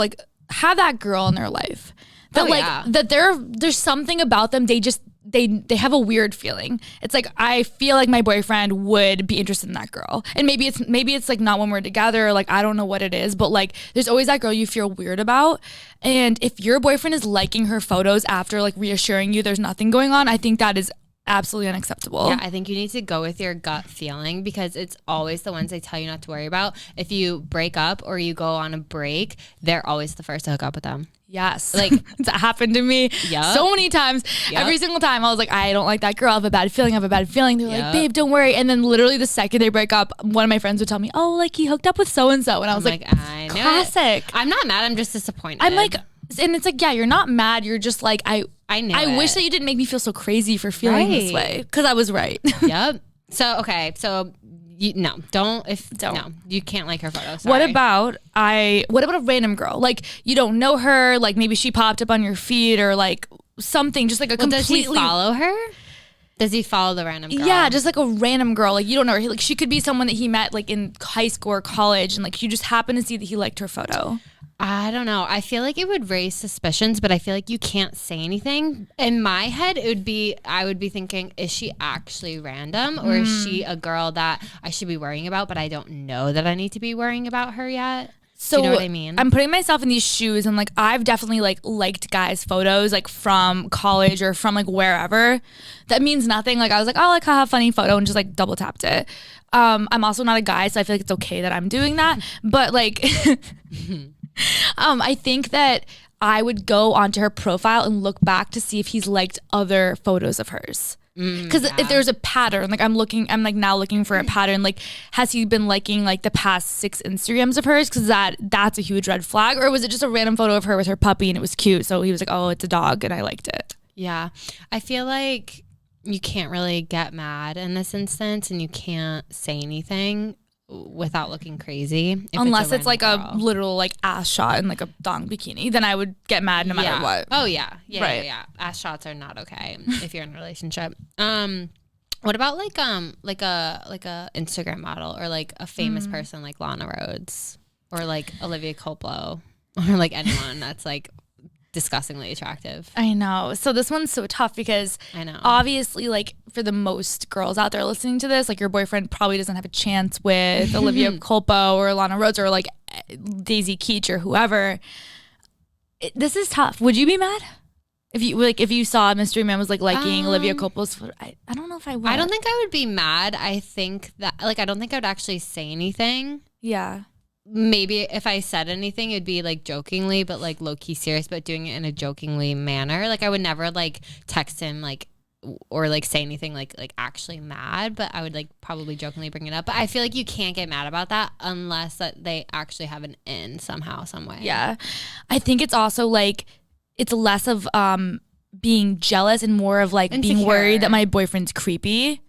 that girl in their life that that there's something about them. They have a weird feeling. It's like I feel like my boyfriend would be interested in that girl, and maybe it's like not when we're together, or like I don't know what it is, but like there's always that girl you feel weird about. And if your boyfriend is liking her photos after like reassuring you there's nothing going on, I think that is absolutely unacceptable. Yeah, I think you need to go with your gut feeling because it's always the ones they tell you not to worry about. If you break up or you go on a break, they're always the first to hook up with them. Yes. Like that happened to me so many times. Every single time I was like, I don't like that girl. I have a bad feeling. They're like, babe, don't worry. And then literally the second they break up, one of my friends would tell me, oh, like he hooked up with so-and-so. And I was like I know classic. I'm not mad. I'm just disappointed. I'm like, and it's like, yeah, you're not mad. You're just like, I wish that you didn't make me feel so crazy for feeling this way. Because I was right. Yep. So, okay. So you can't like her photos. Sorry. What about a random girl? Like you don't know her, like maybe she popped up on your feed or like something, just like a completely. Does he follow her? Does he follow the random girl? Yeah, just like a random girl. Like you don't know her. Like she could be someone that he met like in high school or college, and like you just happen to see that he liked her photo. I don't know. I feel like it would raise suspicions, but I feel like you can't say anything. In my head, I would be thinking, is she actually random or is she a girl that I should be worrying about, but I don't know that I need to be worrying about her yet? So do you know what I mean? I'm putting myself in these shoes, and like I've definitely like liked guys' photos like from college or from like wherever. That means nothing. Like I was like, oh, like haha, funny photo, and just like double tapped it. I'm also not a guy, so I feel like it's okay that I'm doing that. But like I think that I would go onto her profile and look back to see if he's liked other photos of hers. Because if there's a pattern, like I'm like now looking for a pattern, like has he been liking like the past 6 Instagrams of hers? Because that's a huge red flag. Or was it just a random photo of her with her puppy and it was cute, so he was like, oh, it's a dog, and I liked it. Yeah, I feel like you can't really get mad in this instance, and you can't say anything without looking crazy. Unless it's like girl. A literal like ass shot in like a thong bikini, then I would get mad no matter what. Oh yeah. Yeah. Ass shots are not okay if you're in a relationship. What about like a Instagram model or like a famous person like Lana Rhoades or like Olivia Culpo or like anyone that's like disgustingly attractive. I know. So this one's so tough because I know. Obviously, like for the most girls out there listening to this, like your boyfriend probably doesn't have a chance with Olivia Culpo or Lana Rhoades or like Daisy Keech or whoever. This is tough. Would you be mad if you saw a mystery man was like liking Olivia Culpo's photo? I don't know if I would. I don't think I would be mad. I think that like I don't think I would actually say anything. Yeah. Maybe if I said anything, it'd be like jokingly, but like low key serious, but doing it in a jokingly manner. Like I would never like text him like or like say anything like actually mad, but I would like probably jokingly bring it up. But I feel like you can't get mad about that unless that they actually have an in somehow, some way. Yeah, I think it's also like it's less of being jealous and more of like insecure. Being worried that my boyfriend's creepy.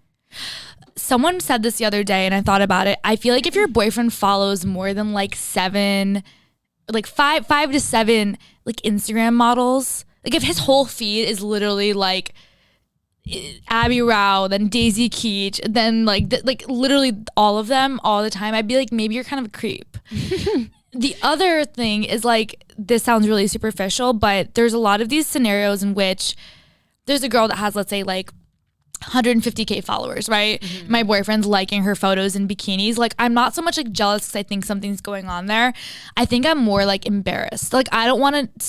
Someone said this the other day and I thought about it. I feel like if your boyfriend follows more than like 7, like 5 to 7 like Instagram models, like if his whole feed is literally like Abby Rao, then Daisy Keech, then like literally all of them all the time, I'd be like, maybe you're kind of a creep. The other thing is like, this sounds really superficial, but there's a lot of these scenarios in which there's a girl that has, let's say like 150K followers, right? Mm-hmm. My boyfriend's liking her photos in bikinis. Like I'm not so much like jealous because I think something's going on there. I think I'm more like embarrassed. Like I don't want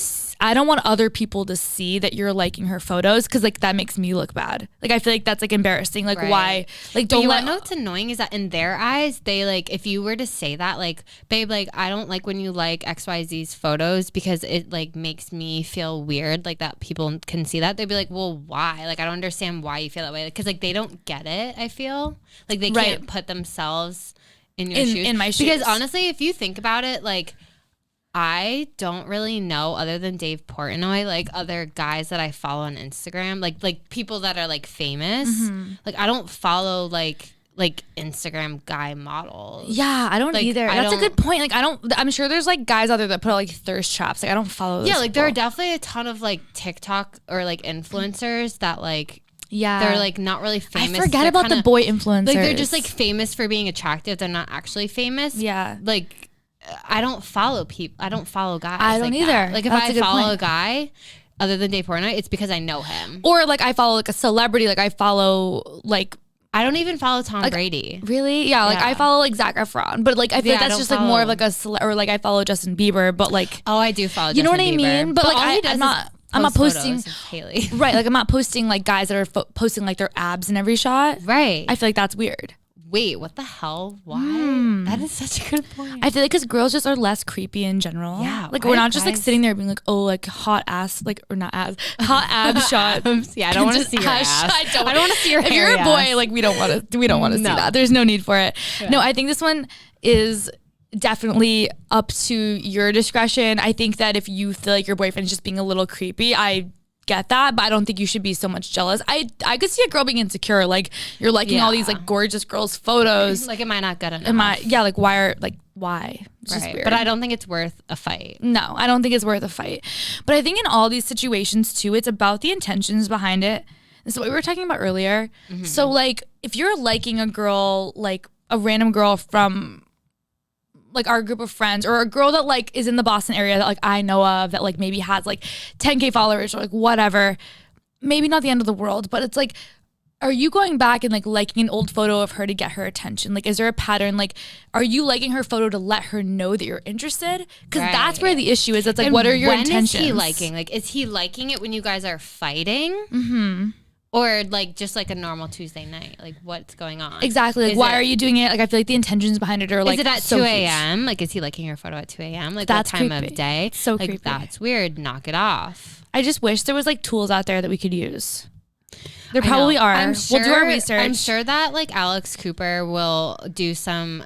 I don't want other people to see that you're liking her photos because like that makes me look bad. Like I feel like that's like embarrassing. Like why? Like don't let. You know what's annoying is that in their eyes, they like if you were to say that like, babe, like I don't like when you like XYZ's photos because it like makes me feel weird. Like that people can see that. They'd be like, well, why? Like I don't understand why you feel that way. Because like they don't get it. I feel like they can't put themselves in your shoes. In my shoes. Because honestly, if you think about it, like. I don't really know other than Dave Portnoy, like other guys that I follow on Instagram, like people that are like famous. Mm-hmm. Like I don't follow like Instagram guy models. Yeah, I don't like, either. That's a good point. Like I'm sure there's like guys out there that put out like thirst traps. Like I don't follow those. Yeah, like people. there are definitely a ton of like TikTok or like influencers that like yeah, they're like not really famous. I forget about the boy influencers. Like they're just like famous for being attractive. They're not actually famous. Yeah. Like I don't follow people. I don't follow guys. I don't either. That. Like if I follow a guy other than Dave Portnoy, it's because I know him. Or like I follow like a celebrity. Like I follow like I don't even follow Tom Brady. Really? Yeah. Like I follow like Zac Efron, but like I feel like that's just like more of like a or like I follow Justin Bieber, but like I do follow. You know what I mean? But like I'm not posting Haley. Right. Like I'm not posting like guys that are posting like their abs in every shot. Right. I feel like that's weird. Wait, what the hell? Why? That is such a good point. I feel like because girls just are less creepy in general. Yeah. Like we're not just like sitting there being like, oh, like hot ass, like or not ass, hot ab shot. Yeah, I don't want to see your ass. I don't want to see your hair. If you're a boy, like we don't want to see that. There's no need for it. Yeah. No, I think this one is definitely up to your discretion. I think that if you feel like your boyfriend is just being a little creepy, I get that, but I don't think you should be so much jealous. I could see a girl being insecure, like you're liking all these like gorgeous girls' photos. Like, am I not good enough? Like why? It's just weird. But I don't think it's worth a fight. No, I don't think it's worth a fight. But I think in all these situations too, it's about the intentions behind it. This is what we were talking about earlier. Mm-hmm. So like if you're liking a girl, like a random girl from like our group of friends or a girl that like is in the Boston area that like I know of that like maybe has like 10K followers or like whatever, maybe not the end of the world, but it's like, are you going back and like liking an old photo of her to get her attention? Like, is there a pattern? Like, are you liking her photo to let her know that you're interested? Because that's where the issue is. It's like, what are your intentions? When is he liking? Like, is he liking it when you guys are fighting? Mm-hmm. Or like just like a normal Tuesday night, like what's going on? Exactly. Like why are you doing it? Like I feel like the intentions behind it are like. Is it at 2 a.m.? Like is he liking your photo at 2 a.m.? Like that's what time creepy. of day? So like, creepy. That's weird. Knock it off. I just wish there was like tools out there that we could use. There probably are. We'll do our research. I'm sure that like Alex Cooper will do some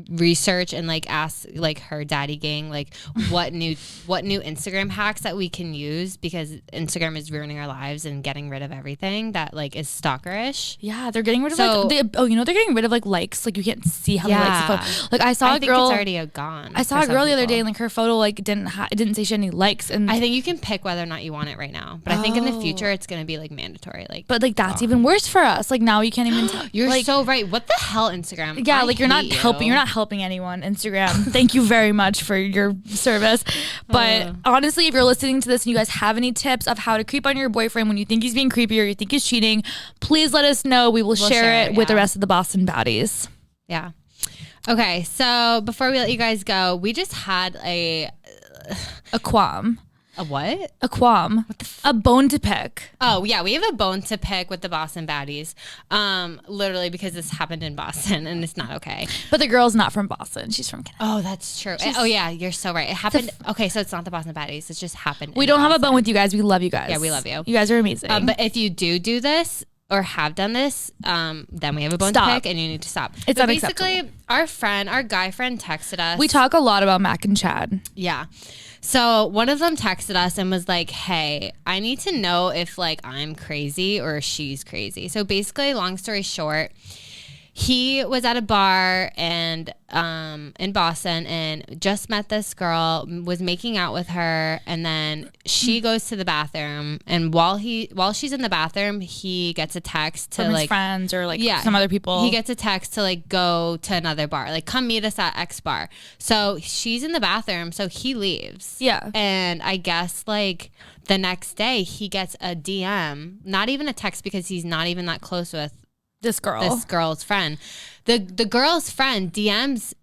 research and like ask like her daddy gang like what new Instagram hacks that we can use because Instagram is ruining our lives and getting rid of everything that like is stalkerish. Yeah, they're getting rid of they're getting rid of like likes. Like you can't see how many likes the photo. Like I saw a girl. It's already gone. I saw a girl the other day and like her photo like it didn't say she had any likes. And I think you can pick whether or not you want it right now. But I think in the future it's gonna be like mandatory. Like, but like that's even worse for us. Like now you can't even tell. You're like, so right. What the hell, Instagram? Yeah, like you're not helping. You're not helping anyone. Instagram. Thank you very much for your service. But honestly, if you're listening to this and you guys have any tips of how to creep on your boyfriend when you think he's being creepy or you think he's cheating, please let us know. We'll share it with the rest of the Boston baddies. Yeah. Okay. So before we let you guys go, we just had a qualm. A what? A qualm. What a bone to pick. Oh, yeah. We have a bone to pick with the Boston baddies. Literally because this happened in Boston and it's not okay. But the girl's not from Boston. She's from Canada. Oh, that's true. Yeah. You're so right. It happened. Okay. So it's not the Boston baddies. It just happened. We don't have a bone with you guys. We love you guys. Yeah, we love you. You guys are amazing. But if you do this, or have done this, then we have a bone to pick and you need to stop. It's unacceptable. Basically, our guy friend texted us. We talk a lot about Mac and Chad. Yeah. So one of them texted us and was like, hey, I need to know if like I'm crazy or she's crazy. So basically, long story short, he was at a bar and in Boston and just met this girl, was making out with her, and then she goes to the bathroom, and while she's in the bathroom, he gets a text to from like his friends or like some other people. He gets a text to like go to another bar, like come meet us at X bar. So she's in the bathroom, so he leaves. Yeah. And I guess like the next day he gets a DM, not even a text because he's not even that close with this girl's friend. The girl's friend DMs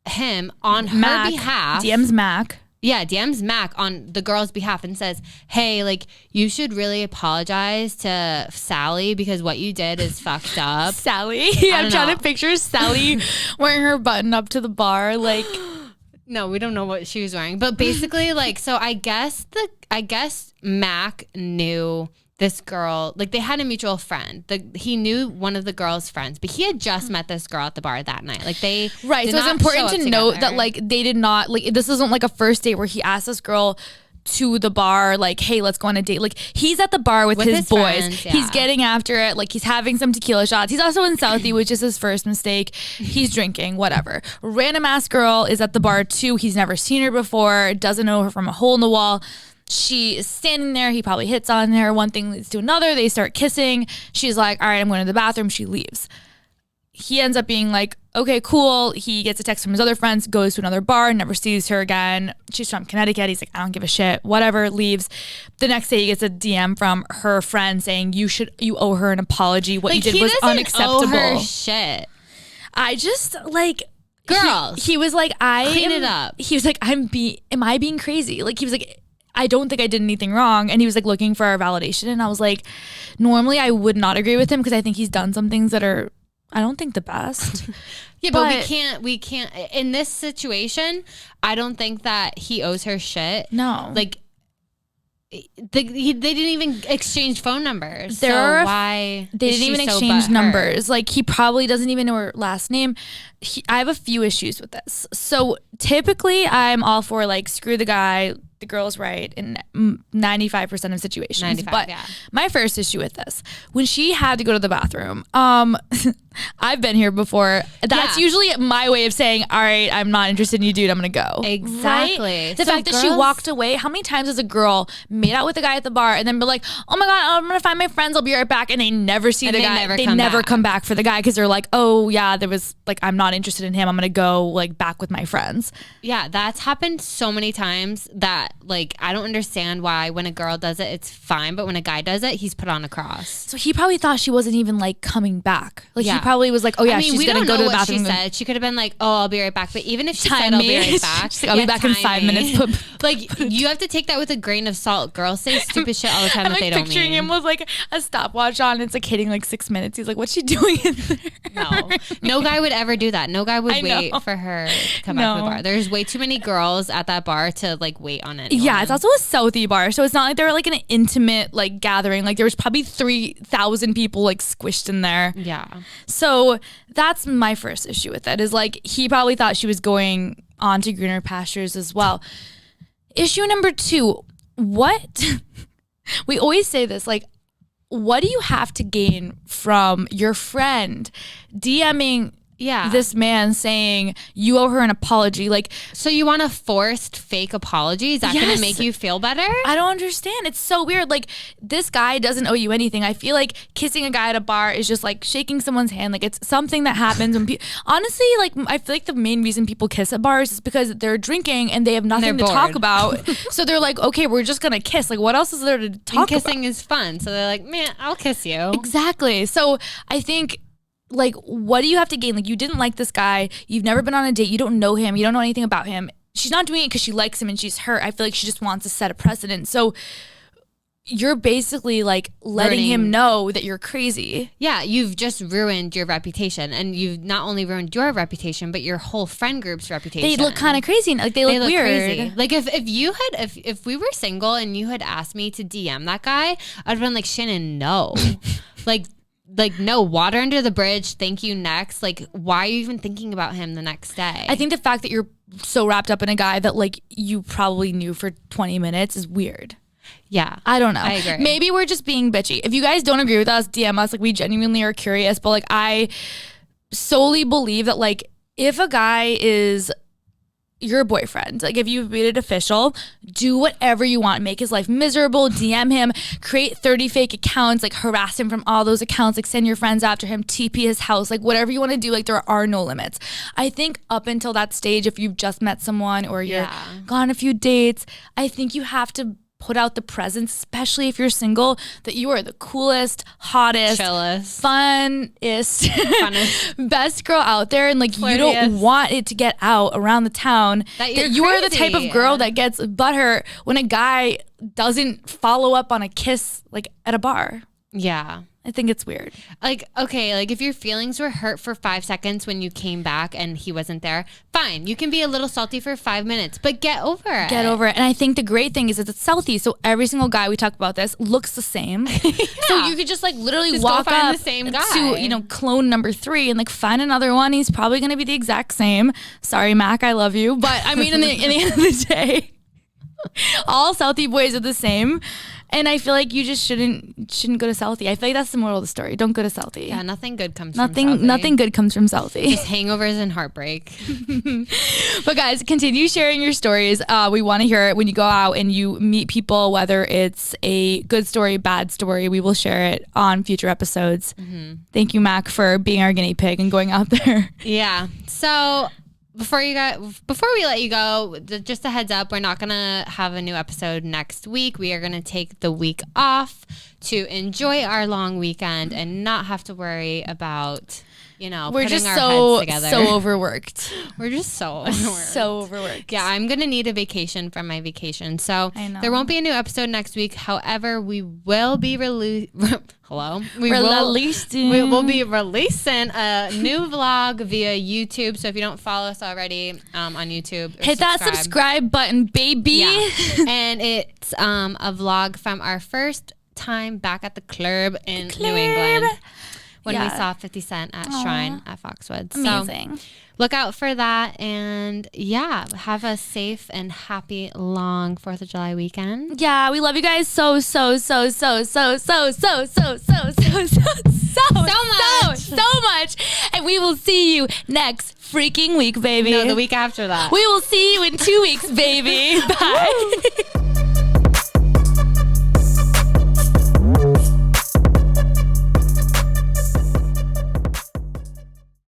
him on her behalf. DMs Mac. DMs Mac on the girl's behalf and says, hey, like, you should really apologize to Sally because what you did is fucked up. Sally? I'm trying to picture Sally wearing her button up to the bar. Like, no, we don't know what she was wearing. But basically, like, so I guess Mac knew this girl, like they had a mutual friend. He knew one of the girl's friends, but he had just met this girl at the bar that night. Like they right. So it's important to note that like they did not like this isn't like a first date where he asked this girl to the bar like, hey, let's go on a date. Like he's at the bar with his boys. Friends, yeah. He's getting after it. Like he's having some tequila shots. He's also in Southie, which is his first mistake. He's drinking, whatever. Random ass girl is at the bar too. He's never seen her before. Doesn't know her from a hole in the wall. She is standing there. He probably hits on her. One thing leads to another. They start kissing. She's like, all right, I'm going to the bathroom. She leaves. He ends up being like, okay, cool. He gets a text from his other friends, goes to another bar, never sees her again. She's from Connecticut. He's like, I don't give a shit. Whatever, leaves. The next day he gets a DM from her friend saying, you owe her an apology. What like, you did was unacceptable. Owe her shit. I just like... Girls. He was like, clean it up. He was like, am I being crazy? Like he was like... I don't think I did anything wrong. And he was like looking for our validation. And I was like, normally I would not agree with him because I think he's done some things that are, I don't think the best. Yeah, but we can't, in this situation, I don't think that he owes her shit. No. Like, they didn't even exchange phone numbers. They didn't even exchange numbers. Like he probably doesn't even know her last name. I have a few issues with this. So typically I'm all for like, screw the guy. The girl's right in 95% of situations. But my first issue with this, when she had to go to the bathroom, I've been here before. That's usually my way of saying, all right, I'm not interested in you, dude. I'm going to go. Exactly. Right? The fact that she walked away, how many times has a girl made out with a guy at the bar and then be like, oh my God, I'm going to find my friends. I'll be right back. And they never see the guy. They never come back for the guy because they're like, oh yeah, there was like, I'm not interested in him. I'm going to go like back with my friends. Yeah, that's happened so many times that like, I don't understand why when a girl does it, it's fine. But when a guy does it, he's put on a cross. So he probably thought she wasn't even like coming back. Like he probably was like, oh yeah, she's going to go to the bathroom. She said she could have been like, oh, I'll be right back. But even if she said I'll be right back, like, I'll be back in 5 minutes. Like you have to take that with a grain of salt. Girls say stupid shit all the time that they don't mean. I'm picturing him with like a stopwatch on. It's like hitting like 6 minutes. He's like, what's she doing in there? No guy would ever do that. No guy would wait for her to come back to the bar. There's way too many girls at that bar to like wait on it. Yeah, it's also a Southie bar, so it's not like they were like an intimate like gathering. Like there was probably 3,000 people like squished in there. Yeah. So that's my first issue with it is like he probably thought she was going on to greener pastures as well. Issue number 2, what we always say this, like, what do you have to gain from your friend DMing this man saying you owe her an apology? Like, so you want a forced fake apology? Is that going to make you feel better? I don't understand. It's so weird. Like, this guy doesn't owe you anything. I feel like kissing a guy at a bar is just like shaking someone's hand. Like, it's something that happens when honestly, like, I feel like the main reason people kiss at bars is because they're drinking and they have nothing to talk about. So they're like, okay, we're just going to kiss. Like, what else is there to talk about? Kissing is fun. So they're like, man, I'll kiss you. Exactly. So I think, like, what do you have to gain? Like, you didn't like this guy. You've never been on a date. You don't know him. You don't know anything about him. She's not doing it because she likes him and she's hurt. I feel like she just wants to set a precedent. So you're basically like letting him know that you're crazy. Yeah, you've just ruined your reputation. And you've not only ruined your reputation, but your whole friend group's reputation. They look kind of crazy. Like, they look weird. Crazy. Like, if we were single and you had asked me to DM that guy, I'd have been like, Shannen, no. Like, no, water under the bridge. Thank you. Next. Like, why are you even thinking about him the next day? I think the fact that you're so wrapped up in a guy that like you probably knew for 20 minutes is weird. Yeah. I don't know. I agree. Maybe we're just being bitchy. If you guys don't agree with us, DM us. Like, we genuinely are curious. But like, I solely believe that like if a guy is your boyfriend, like if you've made it official, do whatever you want. Make his life miserable. DM him. Create 30 fake accounts. Like, harass him from all those accounts. Like, send your friends after him. TP his house. Like, whatever you want to do. Like, there are no limits. I think up until that stage, if you've just met someone or you're gone a few dates, I think you have to put out the presence, especially if you're single, that you are the coolest, hottest, chillest, funnest, best girl out there. And like, flirtiest. You don't want it to get out around the town that you are the type of girl that gets butthurt when a guy doesn't follow up on a kiss like at a bar. Yeah. I think it's weird. Like, okay, like if your feelings were hurt for 5 seconds when you came back and he wasn't there, fine. You can be a little salty for 5 minutes, but get over it. Get over it. And I think the great thing is that it's stealthy. So every single guy, we talk about this, looks the same. Yeah. So you could just like literally just walk up the same guy. To, you know, clone number 3 and like find another one. He's probably going to be the exact same. Sorry, Mac, I love you. But I mean, in the end of the day, all stealthy boys are the same. And I feel like you just shouldn't go to Southie. I feel like that's the moral of the story. Don't go to Southie. Yeah, nothing good comes from Southie. Nothing good comes from Southie. Just hangovers and heartbreak. But guys, continue sharing your stories. We want to hear it when you go out and you meet people, whether it's a good story, bad story. We will share it on future episodes. Mm-hmm. Thank you, Mac, for being our guinea pig and going out there. Yeah. So before we let you go, just a heads up, we're not going to have a new episode next week. We are going to take the week off to enjoy our long weekend and not have to worry about, you know, we're putting just our heads together. so overworked. We're just so overworked. So overworked. Yeah, I'm going to need a vacation from my vacation. So there won't be a new episode next week. However, we will be Hello. We will be releasing a new vlog via YouTube. So if you don't follow us already on YouTube, hit that subscribe button, baby. Yeah. And it's a vlog from our first time back at the club in New England when we saw 50 Cent at Shrine at Foxwoods. Amazing. So look out for that, and have a safe and happy long 4th of July weekend. Yeah, we love you guys so much, and we will see you next freaking week, baby. No, the week after that. We will see you in 2 weeks, baby. Bye.